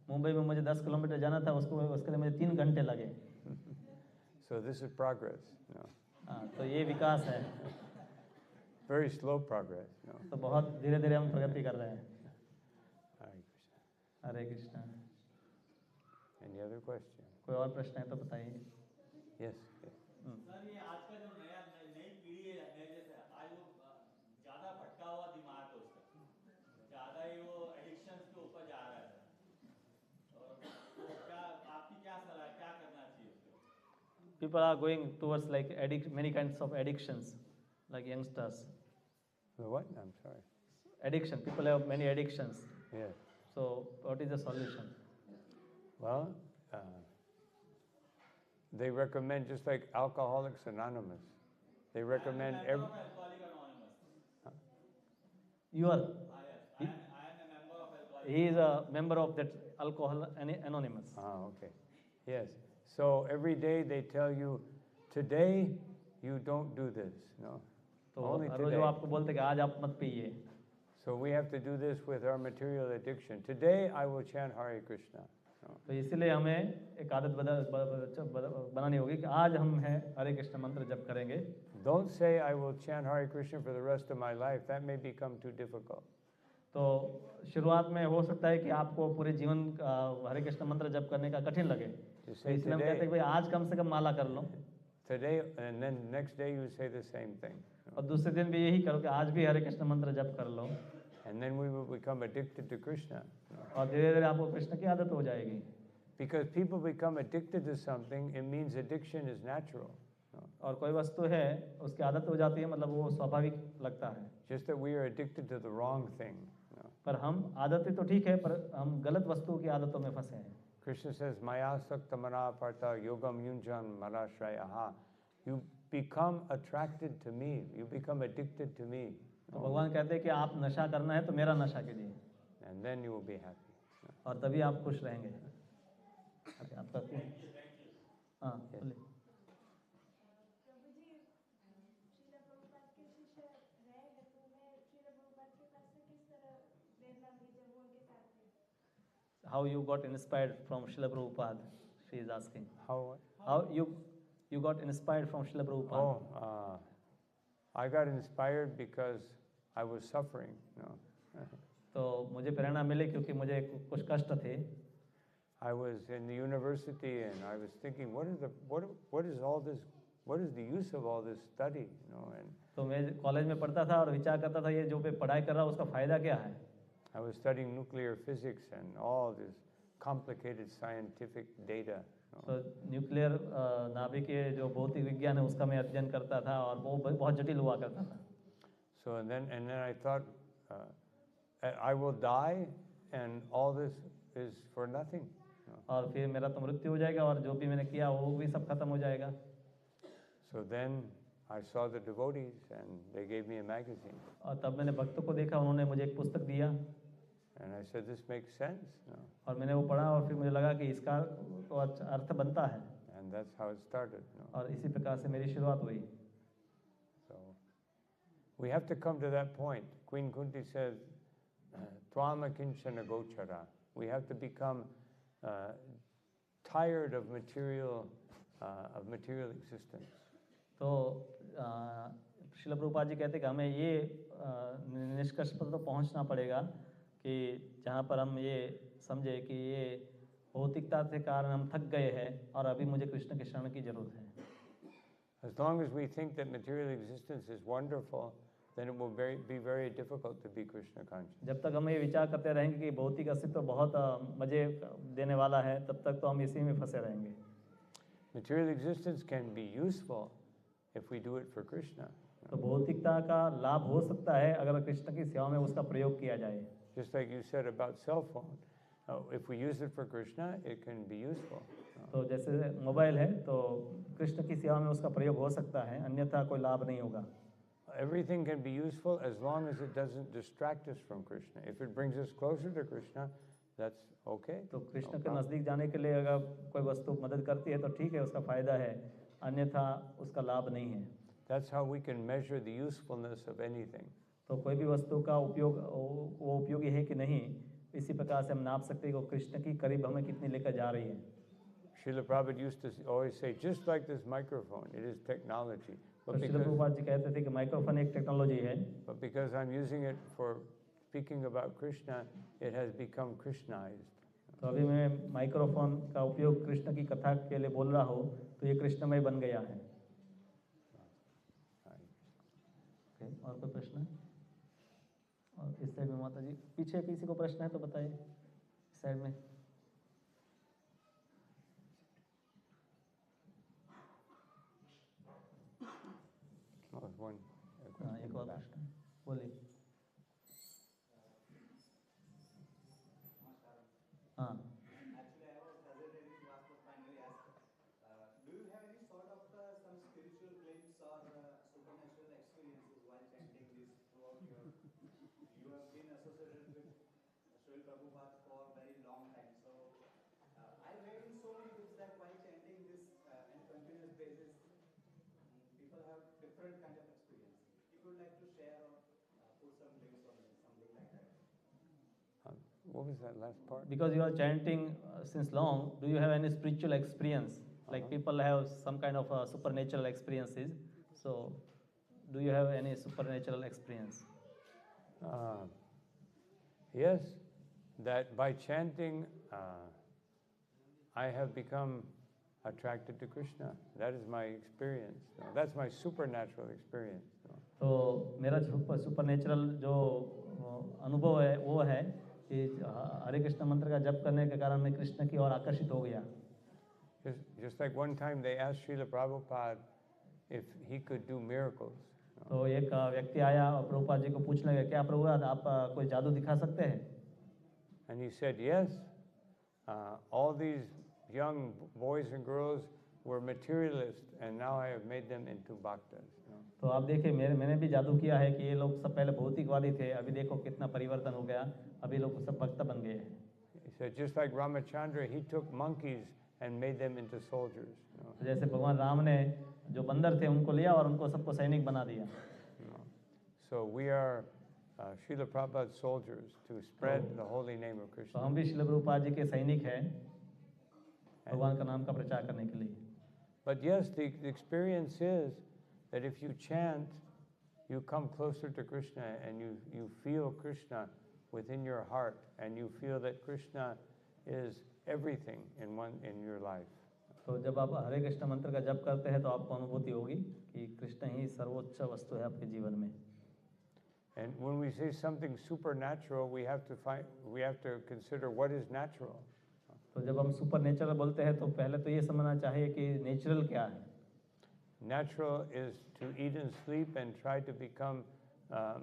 मुंबई में मुझे 10 किलोमीटर जाना था, उसके लिए मुझे 3 घंटे लगे। So this is progress. हाँ, तो ये विकास है। Very slow progress. तो बहुत धीरे धीरे हम प्रगति कर रहे हैं। Hare Krishna. हरे कृष्णा। Any other question? कोई और प्रश्न है तो बताइए। Yes. Yes. सर ये आज का जो नई पीढ़ी है, नए जैसे आज वो ज़्यादा भटका हुआ दिमाग है उसका, ज़्यादा ही वो एडिक्शंस के ऊपर जा रहा है। और तो क्या आपकी क्या सलाह है, क्या करना चाहिए उसको? People are going towards like many kinds of addictions, like youngsters. The what? I'm sorry. Addiction. People have many addictions. Yes. So what is the solution? Well, they recommend, just like Alcoholics Anonymous, they recommend every. Alcoholics Anonymous. You are. I am a member of Alcoholics. He is a member of that Alcohol Anonymous. Ah, okay. Yes. So every day they tell you, today you don't do this. No. तो Only हर रोज today. वो आपको बोलते हैं कि आज आप मत पिए। So we have to do this with our material addiction. Today I will chant Hare Krishna. No. तो इसीलिए हमें एक आदत बनानी होगी कि आज हम है हरे कृष्ण मंत्र जप करेंगे। Don't say I will chant Hare Krishna for the rest of my life. That may become too difficult. तो शुरुआत में हो सकता है कि आपको पूरे जीवन हरे कृष्ण मंत्र जप करने का कठिन लगे, तो इसलिए हम कहते हैं कि भाई आज कम से कम माला कर लो। Today, and then next day you say the same thing. और दूसरे दिन भी यही करो कि आज भी हरे कृष्ण मंत्र जप कर लो। And then we will become addicted to Krishna. और धीरे धीरे आपको कृष्ण की आदत हो जाएगी. Because people become addicted to something, it means addiction is natural. और कोई वस्तु है उसकी आदत हो जाती है, मतलब वो स्वाभाविक लगता है. Just that we are addicted to the wrong thing. पर हम आदतें तो ठीक है, पर हम गलत वस्तुओं की आदतों में फंसे हैं. Krishna says, Maya sakta mana parta yogam yunjan marashrayaha. You become attracted to me. You become addicted to me. तो भगवान कहते हैं कि आप नशा करना है तो मेरा नशा कीजिए. And then you will be happy. और तभी आप खुश रहेंगे. आपका हाँ बोलिए. प्रभु जी, श्रील प्रभुपाद के शिष्य रहे हैं, तो मैं श्रील प्रभुपाद के पास से किस तरह प्रेरणा ली जब वो उनके साथ थे? How you got inspired from Srila Prabhupada? She is asking. How You got inspired from Srila Prabhupada? Oh, I got inspired because I was suffering. तो मुझे प्रेरणा मिली क्योंकि मुझे कुछ कष्ट थे. I was in the university and I was thinking, what is all this? What is the use of all this study? And तो मैं college में पढ़ता था और विचार करता था, ये जो मैं पढ़ाई कर रहा हूँ उसका फायदा क्या है. I was studying nuclear physics and all this complicated scientific data. तो न्यूक्लियर नाभिकीय जो भौतिक विज्ञान है उसका मैं अध्ययन करता था और वो बहुत जटिल हुआ करता था. So and then I thought, I will die and all this is for nothing. और फिर मेरा तो मृत्यु हो जाएगा और जो भी मैंने किया वो भी सब खत्म हो जाएगा. So then I saw the devotees and they gave me a magazine. और तब मैंने भक्तों को देखा, उन्होंने मुझे एक पुस्तक दिया. And I said, this makes sense. और मैंने वो पढ़ा और फिर मुझे लगा कि इसका तो अर्थ बनता है. And that's how it started. और इसी प्रकार से मेरी शुरुआत हुई. So we have to come to that point. Queen Kunti says, Tvama kinchana gochara. We have to become tired of material existence. तो श्रील प्रभुपाद जी कहते हैं कि हमें ये निष्कर्ष पर तो पहुंचना पड़ेगा कि जहाँ पर हम ये समझे कि ये भौतिकता के कारण हम थक गए हैं और अभी मुझे कृष्ण के शरण की जरूरत है. As long as we think that material existence is wonderful, then it will be very difficult to be Krishna conscious. जब तक हम ये विचार करते रहेंगे कि भौतिक अस्तित्व बहुत मजे देने वाला है, तब तक तो हम इसी में फंसे रहेंगे. Material existence can be useful if we do it for Krishna. तो भौतिकता का लाभ हो सकता है अगर कृष्ण की सेवा में उसका प्रयोग किया जाए. Just like you said about cell phone, if we use it for Krishna, it can be useful. तो जैसे मोबाइल है तो कृष्ण की सेवा में उसका प्रयोग हो सकता है, अन्यथा कोई लाभ नहीं होगा. Everything can be useful as long as it doesn't distract us from Krishna. If it brings us closer to Krishna, that's okay. तो कृष्ण के नज़दीक जाने के लिए अगर कोई वस्तु मदद करती है तो ठीक है, उसका फायदा है, अन्यथा उसका लाभ नहीं है. That's how we can measure the usefulness of anything. तो कोई भी वस्तु का उपयोग वो उपयोगी है कि नहीं, इसी प्रकार से हम नाप सकते हैं कि कृष्ण की करीब हमें कितनी लेकर जा रही है. Srila Prabhupada used to always say, just like this microphone, it is technology. तो श्रील प्रभुपाद जी कहते थे कि माइक्रोफोन एक टेक्नोलॉजी है. But because I'm using it for speaking about Krishna, it has become Krishnized. तो अभी मैं माइक्रोफोन का उपयोग कृष्ण की कथा के लिए बोल रहा हूँ तो ये कृष्णमय बन गया है. और कोई प्रश्न है? और इस साइड में माता जी, पीछे किसी को प्रश्न है तो बताइए. इस साइड में एक और प्रश्न है, बोलिए. हाँ. Actually, I was hesitating to ask, but finally asked. Do you have any sort of some spiritual glimpse or supernatural experiences while chanting this throughout your? You have been associated with Srila Prabhupada for a very long time, so I read in so many books that while chanting this on a continuous basis, people have different kind of experiences. If you would like to share or put some links on something like that. What was that last part? Because you are chanting since long, do you have any spiritual experience? Like people have some kind of supernatural experiences. So, do you have any supernatural experience? Yes, that by chanting, I have become attracted to Krishna. That is my experience. That's my supernatural experience. तो मेरा super natural जो अनुभव है वो है कि हरे कृष्ण मंत्र का जप करने के कारण मैं कृष्ण की ओर आकर्षित हो गया। Just like one time they asked Srila Prabhupada if he could do miracles. तो एक व्यक्ति आया और प्रभुपाद जी को पूछने लगा, क्या प्रभुपाद आप कोई जादू दिखा सकते हैं? And he said, yes, all these young boys and girls were materialists, and now I have made them into bhaktas. तो आप देखिए मैंने भी जादू किया है कि ये लोग सब पहले भौतिकवादी थे, अभी देखो कितना परिवर्तन हो गया, अभी लोग सब भक्त बन गए हैं। He said, just like Ramachandra, he took monkeys and made them into soldiers. जैसे भगवान राम ने जो बंदर थे उनको लिया और उनको सबको सैनिक बना दिया। So we are Srila Prabhupada's soldiers to spread the holy name of तो Krishna. हम भी श्रील प्रभुपाद जी के सैनिक हैं भगवान का नाम का प्रचार करने के लिए। But yes, the experience is that if you chant, you come closer to Krishna and you feel Krishna within your heart, and you feel that Krishna is everything in your life. तो जब आप हरे कृष्ण मंत्र का जप करते हैं तो आपको अनुभूति होगी कि कृष्ण ही सर्वोच्च वस्तु है आपके जीवन में। And when we say something supernatural, we have to consider what is natural. तो जब हम सुपर नेचुरल बोलते हैं तो पहले तो ये समझना चाहिए कि नेचुरल क्या है। Natural is to eat and sleep and try to become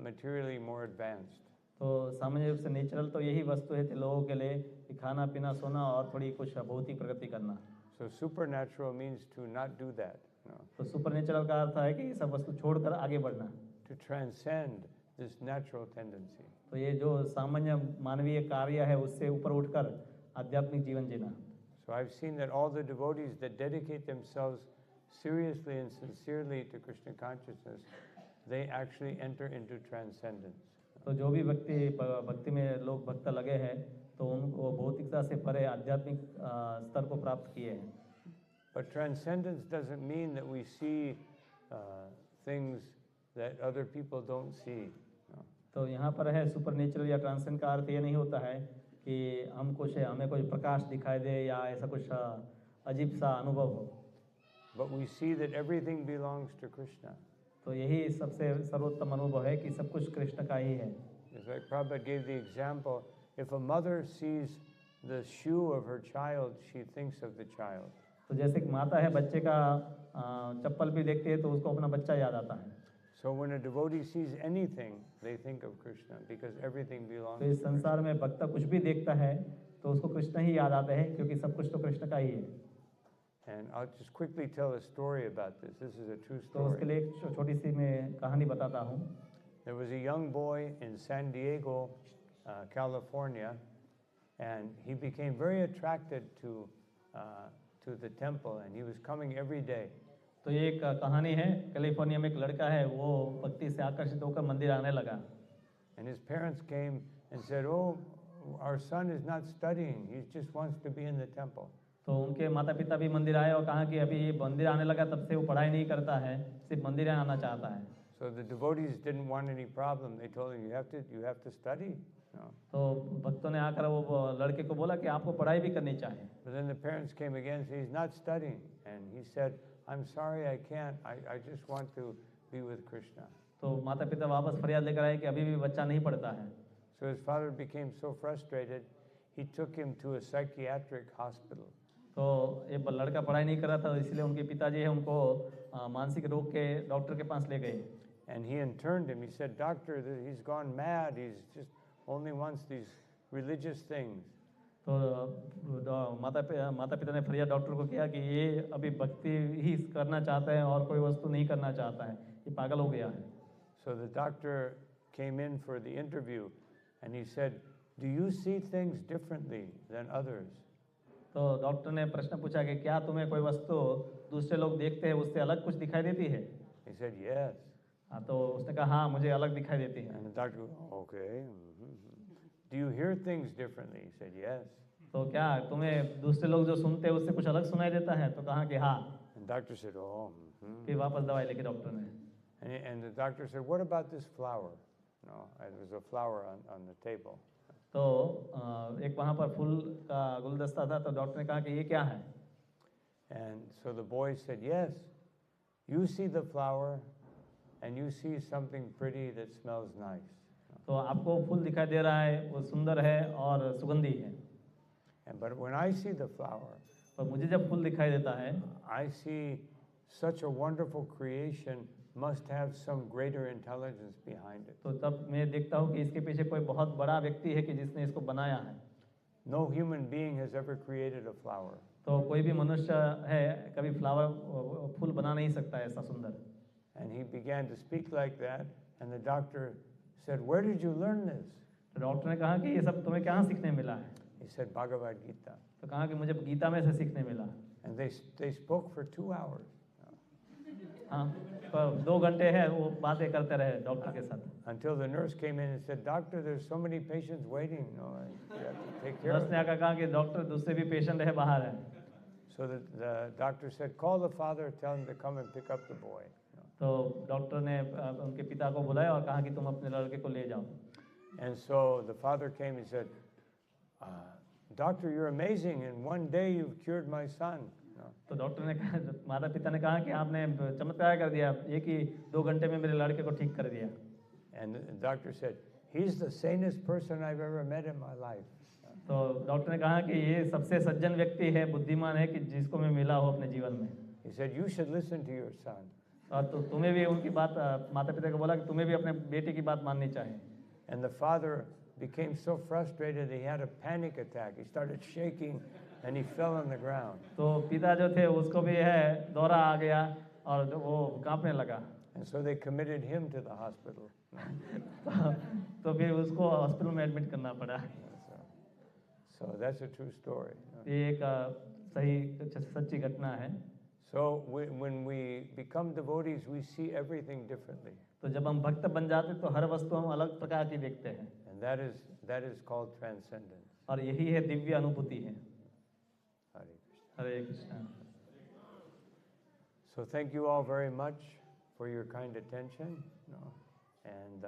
materially more advanced. तो सामान्य रूप से नेचुरल तो यही वस्तु है लोगों के लिए कि खाना पीना सोना और थोड़ी कुछ भौतिक प्रगति करना। So supernatural means to not do that. तो सुपर नेचुरल का अर्थ है कि ये सब वस्तु छोड़कर आगे बढ़ना। To transcend this natural tendency. तो ये जो सामान्य मानवीय कार्य है उससे ऊपर उठकर आध्यात्मिक जीवन जीना। So I've seen that all the devotees that dedicate themselves seriously and sincerely to Krishna consciousness, they actually enter into transcendence. तो जो भी भक्ति में लोग भक्त लगे हैं तो उनको भौतिकता से परे आध्यात्मिक स्तर को प्राप्त किए हैं। But transcendence doesn't mean that we see things that other people don't see. तो यहाँ पर है सुपर नेचुरल या ट्रांसेंड का अर्थ ये नहीं होता है कि हमें कोई प्रकाश दिखाई दे या ऐसा कुछ अजीब सा अनुभव हो। But we see that everything belongs to Krishna. तो यही सबसे सर्वोत्तम अनुभव है कि सब कुछ कृष्ण का ही है। It's like Prabhupada gave the example, if a mother sees the shoe of her child, she thinks of the child. तो जैसे कि माता है बच्चे का चप्पल भी देखती है तो उसको अपना बच्चा याद आता है। So when a devotee sees anything, they think of Krishna because everything belongs तो इस संसार में भक्त कुछ भी देखता है तो उसको कृष्ण ही याद आते हैं क्योंकि सब कुछ तो कृष्ण का ही है। And I'll just quickly tell a story about this. This is a true तो उसके story. लिए एक छोटी सी मैं कहानी बताता हूँ। There was a young boy in San Diego, California, and he became very attracted to the temple, and he was coming every day. तो ये एक कहानी है, कैलिफोर्निया में एक लड़का है वो भक्ति से आकर्षित होकर मंदिर आने लगा। And his parents came and said, "Oh, our son is not studying. He just wants to be in the temple." तो उनके माता पिता भी मंदिर आए और कहा कि अभी ये मंदिर आने लगा तब से वो पढ़ाई नहीं करता है, सिर्फ मंदिर आना चाहता है। So the devotees didn't want any problem. They told him, "You have to study." No. तो भक्तों ने आकर वो लड़के को बोला कि आपको पढ़ाई भी करनी चाहिए। But then the parents came again and said, "He's not studying," and he said, "I'm sorry, I can't. I just want to be with Krishna." तो माता पिता वापस फरियाद लेकर आए कि अभी भी बच्चा नहीं पढ़ता है। So his father became so frustrated, he took him to a psychiatric hospital. तो ये लड़का पढ़ाई नहीं कर रहा था इसलिए उनके पिताजी है उनको मानसिक रोग के डॉक्टर के पास ले गए। And he interned him. He said, "Doctor, he's gone mad. He's just only wants these religious things." तो माता पिता ने फरियाद डॉक्टर को किया कि ये अभी भक्ति ही करना चाहता है और कोई वस्तु नहीं करना चाहता है, ये पागल हो गया है। So the doctor came in for the interview, and he said, "Do you see things differently than others?" तो डॉक्टर ने प्रश्न पूछा कि क्या तुम्हें कोई वस्तु दूसरे लोग देखते हैं उससे अलग कुछ दिखाई देती है? He said, "Yes." हाँ, तो उसने कहा हाँ मुझे अलग दिखाई देती है। And the doctor, "Okay. Do you hear things differently?" He said, "Yes." तो क्या तुम्हें दूसरे लोग जो सुनते हैं उससे कुछ अलग सुनाई देता है? तो कहा कि हाँ। And the doctor said, "Oh." फिर वापस दवाई लेके डॉक्टर ने। And the doctor said, "What about this flower?" No, there was a flower on the table. तो एक वहाँ पर फूल का गुलदस्ता था तो डॉक्टर ने कहा कि ये क्या है? And so the boy said, "Yes, you see the flower and you see something pretty that smells nice. तो आपको फूल दिखाई दे रहा है, वो सुंदर है और सुगंधी है। But when I see the flower, और मुझे जब फूल दिखाई देता है, I see such a wonderful creation must have some greater intelligence behind it. तो तब मैं देखता हूँ कि इसके पीछे कोई बहुत बड़ा व्यक्ति है कि जिसने इसको बनाया है। No human being has ever created a flower. तो कोई भी मनुष्य है कभी फ्लावर फूल बना नहीं सकता है ऐसा सुंदर। And he began to speak like that, and the doctor said, "Where did you learn this?" तो डॉक्टर ने कहा कि ये सब तुम्हें कहाँ सीखने मिला है? He said, "Bhagavad Gita." तो कहा कि मुझे गीता में से सीखने मिला। And they spoke for 2 hours हाँ, तो 2 घंटे है वो बातें करते रहे डॉक्टर के साथ। until the nurse came in and said, "Doctor, there's so many patients waiting. No, you have to take care nurse of ने them." आकर कहा कि डॉक्टर दूसरे भी पेशेंट है बाहर है। So the doctor said, "Call the father, tell him to come and pick up the boy." तो डॉक्टर ने उनके पिता को बुलाया और कहा कि तुम अपने लड़के को ले जाओ। And so the father came and said, "Doctor, you're amazing. In one day you've cured my son." तो डॉक्टर ने कहा, माता पिता ने कहा कि आपने चमत्कार कर दिया, एक ही 2 घंटे में मेरे लड़के को ठीक कर दिया। And the doctor said, "He's the sanest person I've ever met in my life." तो डॉक्टर ने कहा कि ये सबसे सज्जन व्यक्ति है, बुद्धिमान है कि जिसको मैं मिला हूँ अपने जीवन में। He said, "You should listen to your son." और तो तुम्हें भी उनकी बात, माता पिता को बोला कि तुम्हें भी अपने बेटे की बात माननी चाहिए। And the father became so frustrated he had a panic attack. He started shaking and he fell on the ground. तो पिता जो थे उसको भी है दौरा आ गया और वो कांपने लगा। And so they committed him to the hospital. तो फिर उसको हॉस्पिटल में एडमिट करना पड़ा। So that's a true story. ये एक सही सच्ची घटना है। So when we become devotees, we see everything differently. तो जब हम भक्त बन जाते तो हर वस्तु हम अलग प्रकार की देखते हैं। And that is called transcendence. और यही है दिव्य अनुभूति है। Hare Krishna. Hare Krishna. So thank you all very much for your kind attention. And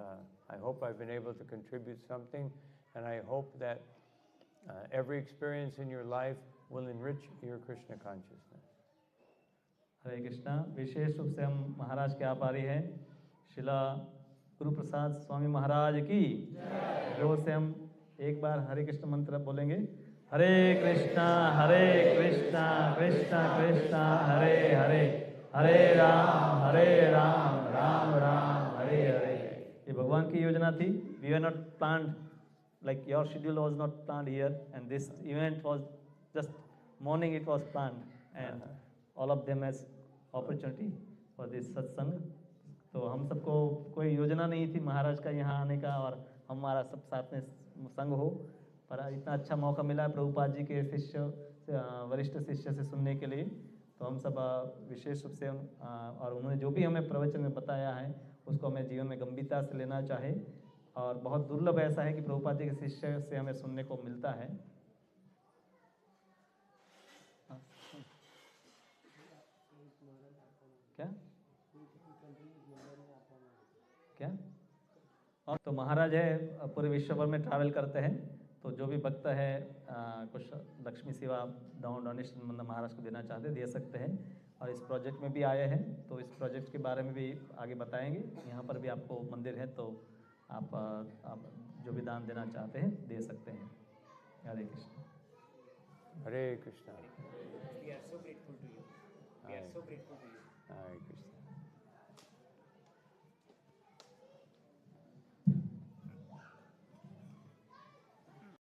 I hope I've been able to contribute something. And I hope that every experience in your life will enrich your Krishna consciousness. हरे कृष्णा। विशेष रूप से हम महाराज के आभारी हैं। शिला गुरु प्रसाद स्वामी महाराज की जोर से हम एक बार हरे कृष्ण मंत्र बोलेंगे। हरे कृष्णा कृष्णा कृष्णा हरे हरे, हरे राम राम राम हरे हरे। ये भगवान की योजना थी। We were not planned, like your schedule was not planned here, and this event was just morning it was planned, and all of them as opportunity for this satsang. तो हम सबको कोई योजना नहीं थी महाराज का यहाँ आने का और हमारा सब साथ में संग हो, पर इतना अच्छा मौका मिला प्रभुपाद जी के शिष्य, वरिष्ठ शिष्य से सुनने के लिए। तो हम सब विशेष रूप से और उन्होंने जो भी हमें प्रवचन में बताया है उसको हमें जीवन में गंभीरता से लेना चाहे। और बहुत दुर्लभ ऐसा है कि प्रभुपाद जी के शिष्य से हमें सुनने को मिलता है। क्या क्या और तो महाराज है पूरे विश्व भर में ट्रैवल करते हैं। तो जो भी भक्त है कुछ लक्ष्मी सेवा डोनेशन मतलब महाराज को देना चाहते दे सकते हैं। और इस प्रोजेक्ट में भी आए हैं तो इस प्रोजेक्ट के बारे में भी आगे बताएंगे। यहाँ पर भी आपको मंदिर है तो आप जो भी दान देना चाहते हैं दे सकते हैं। हरे Krishna. Hare Krishna. We are so grateful to you. We are so grateful to you. Hare Krishna.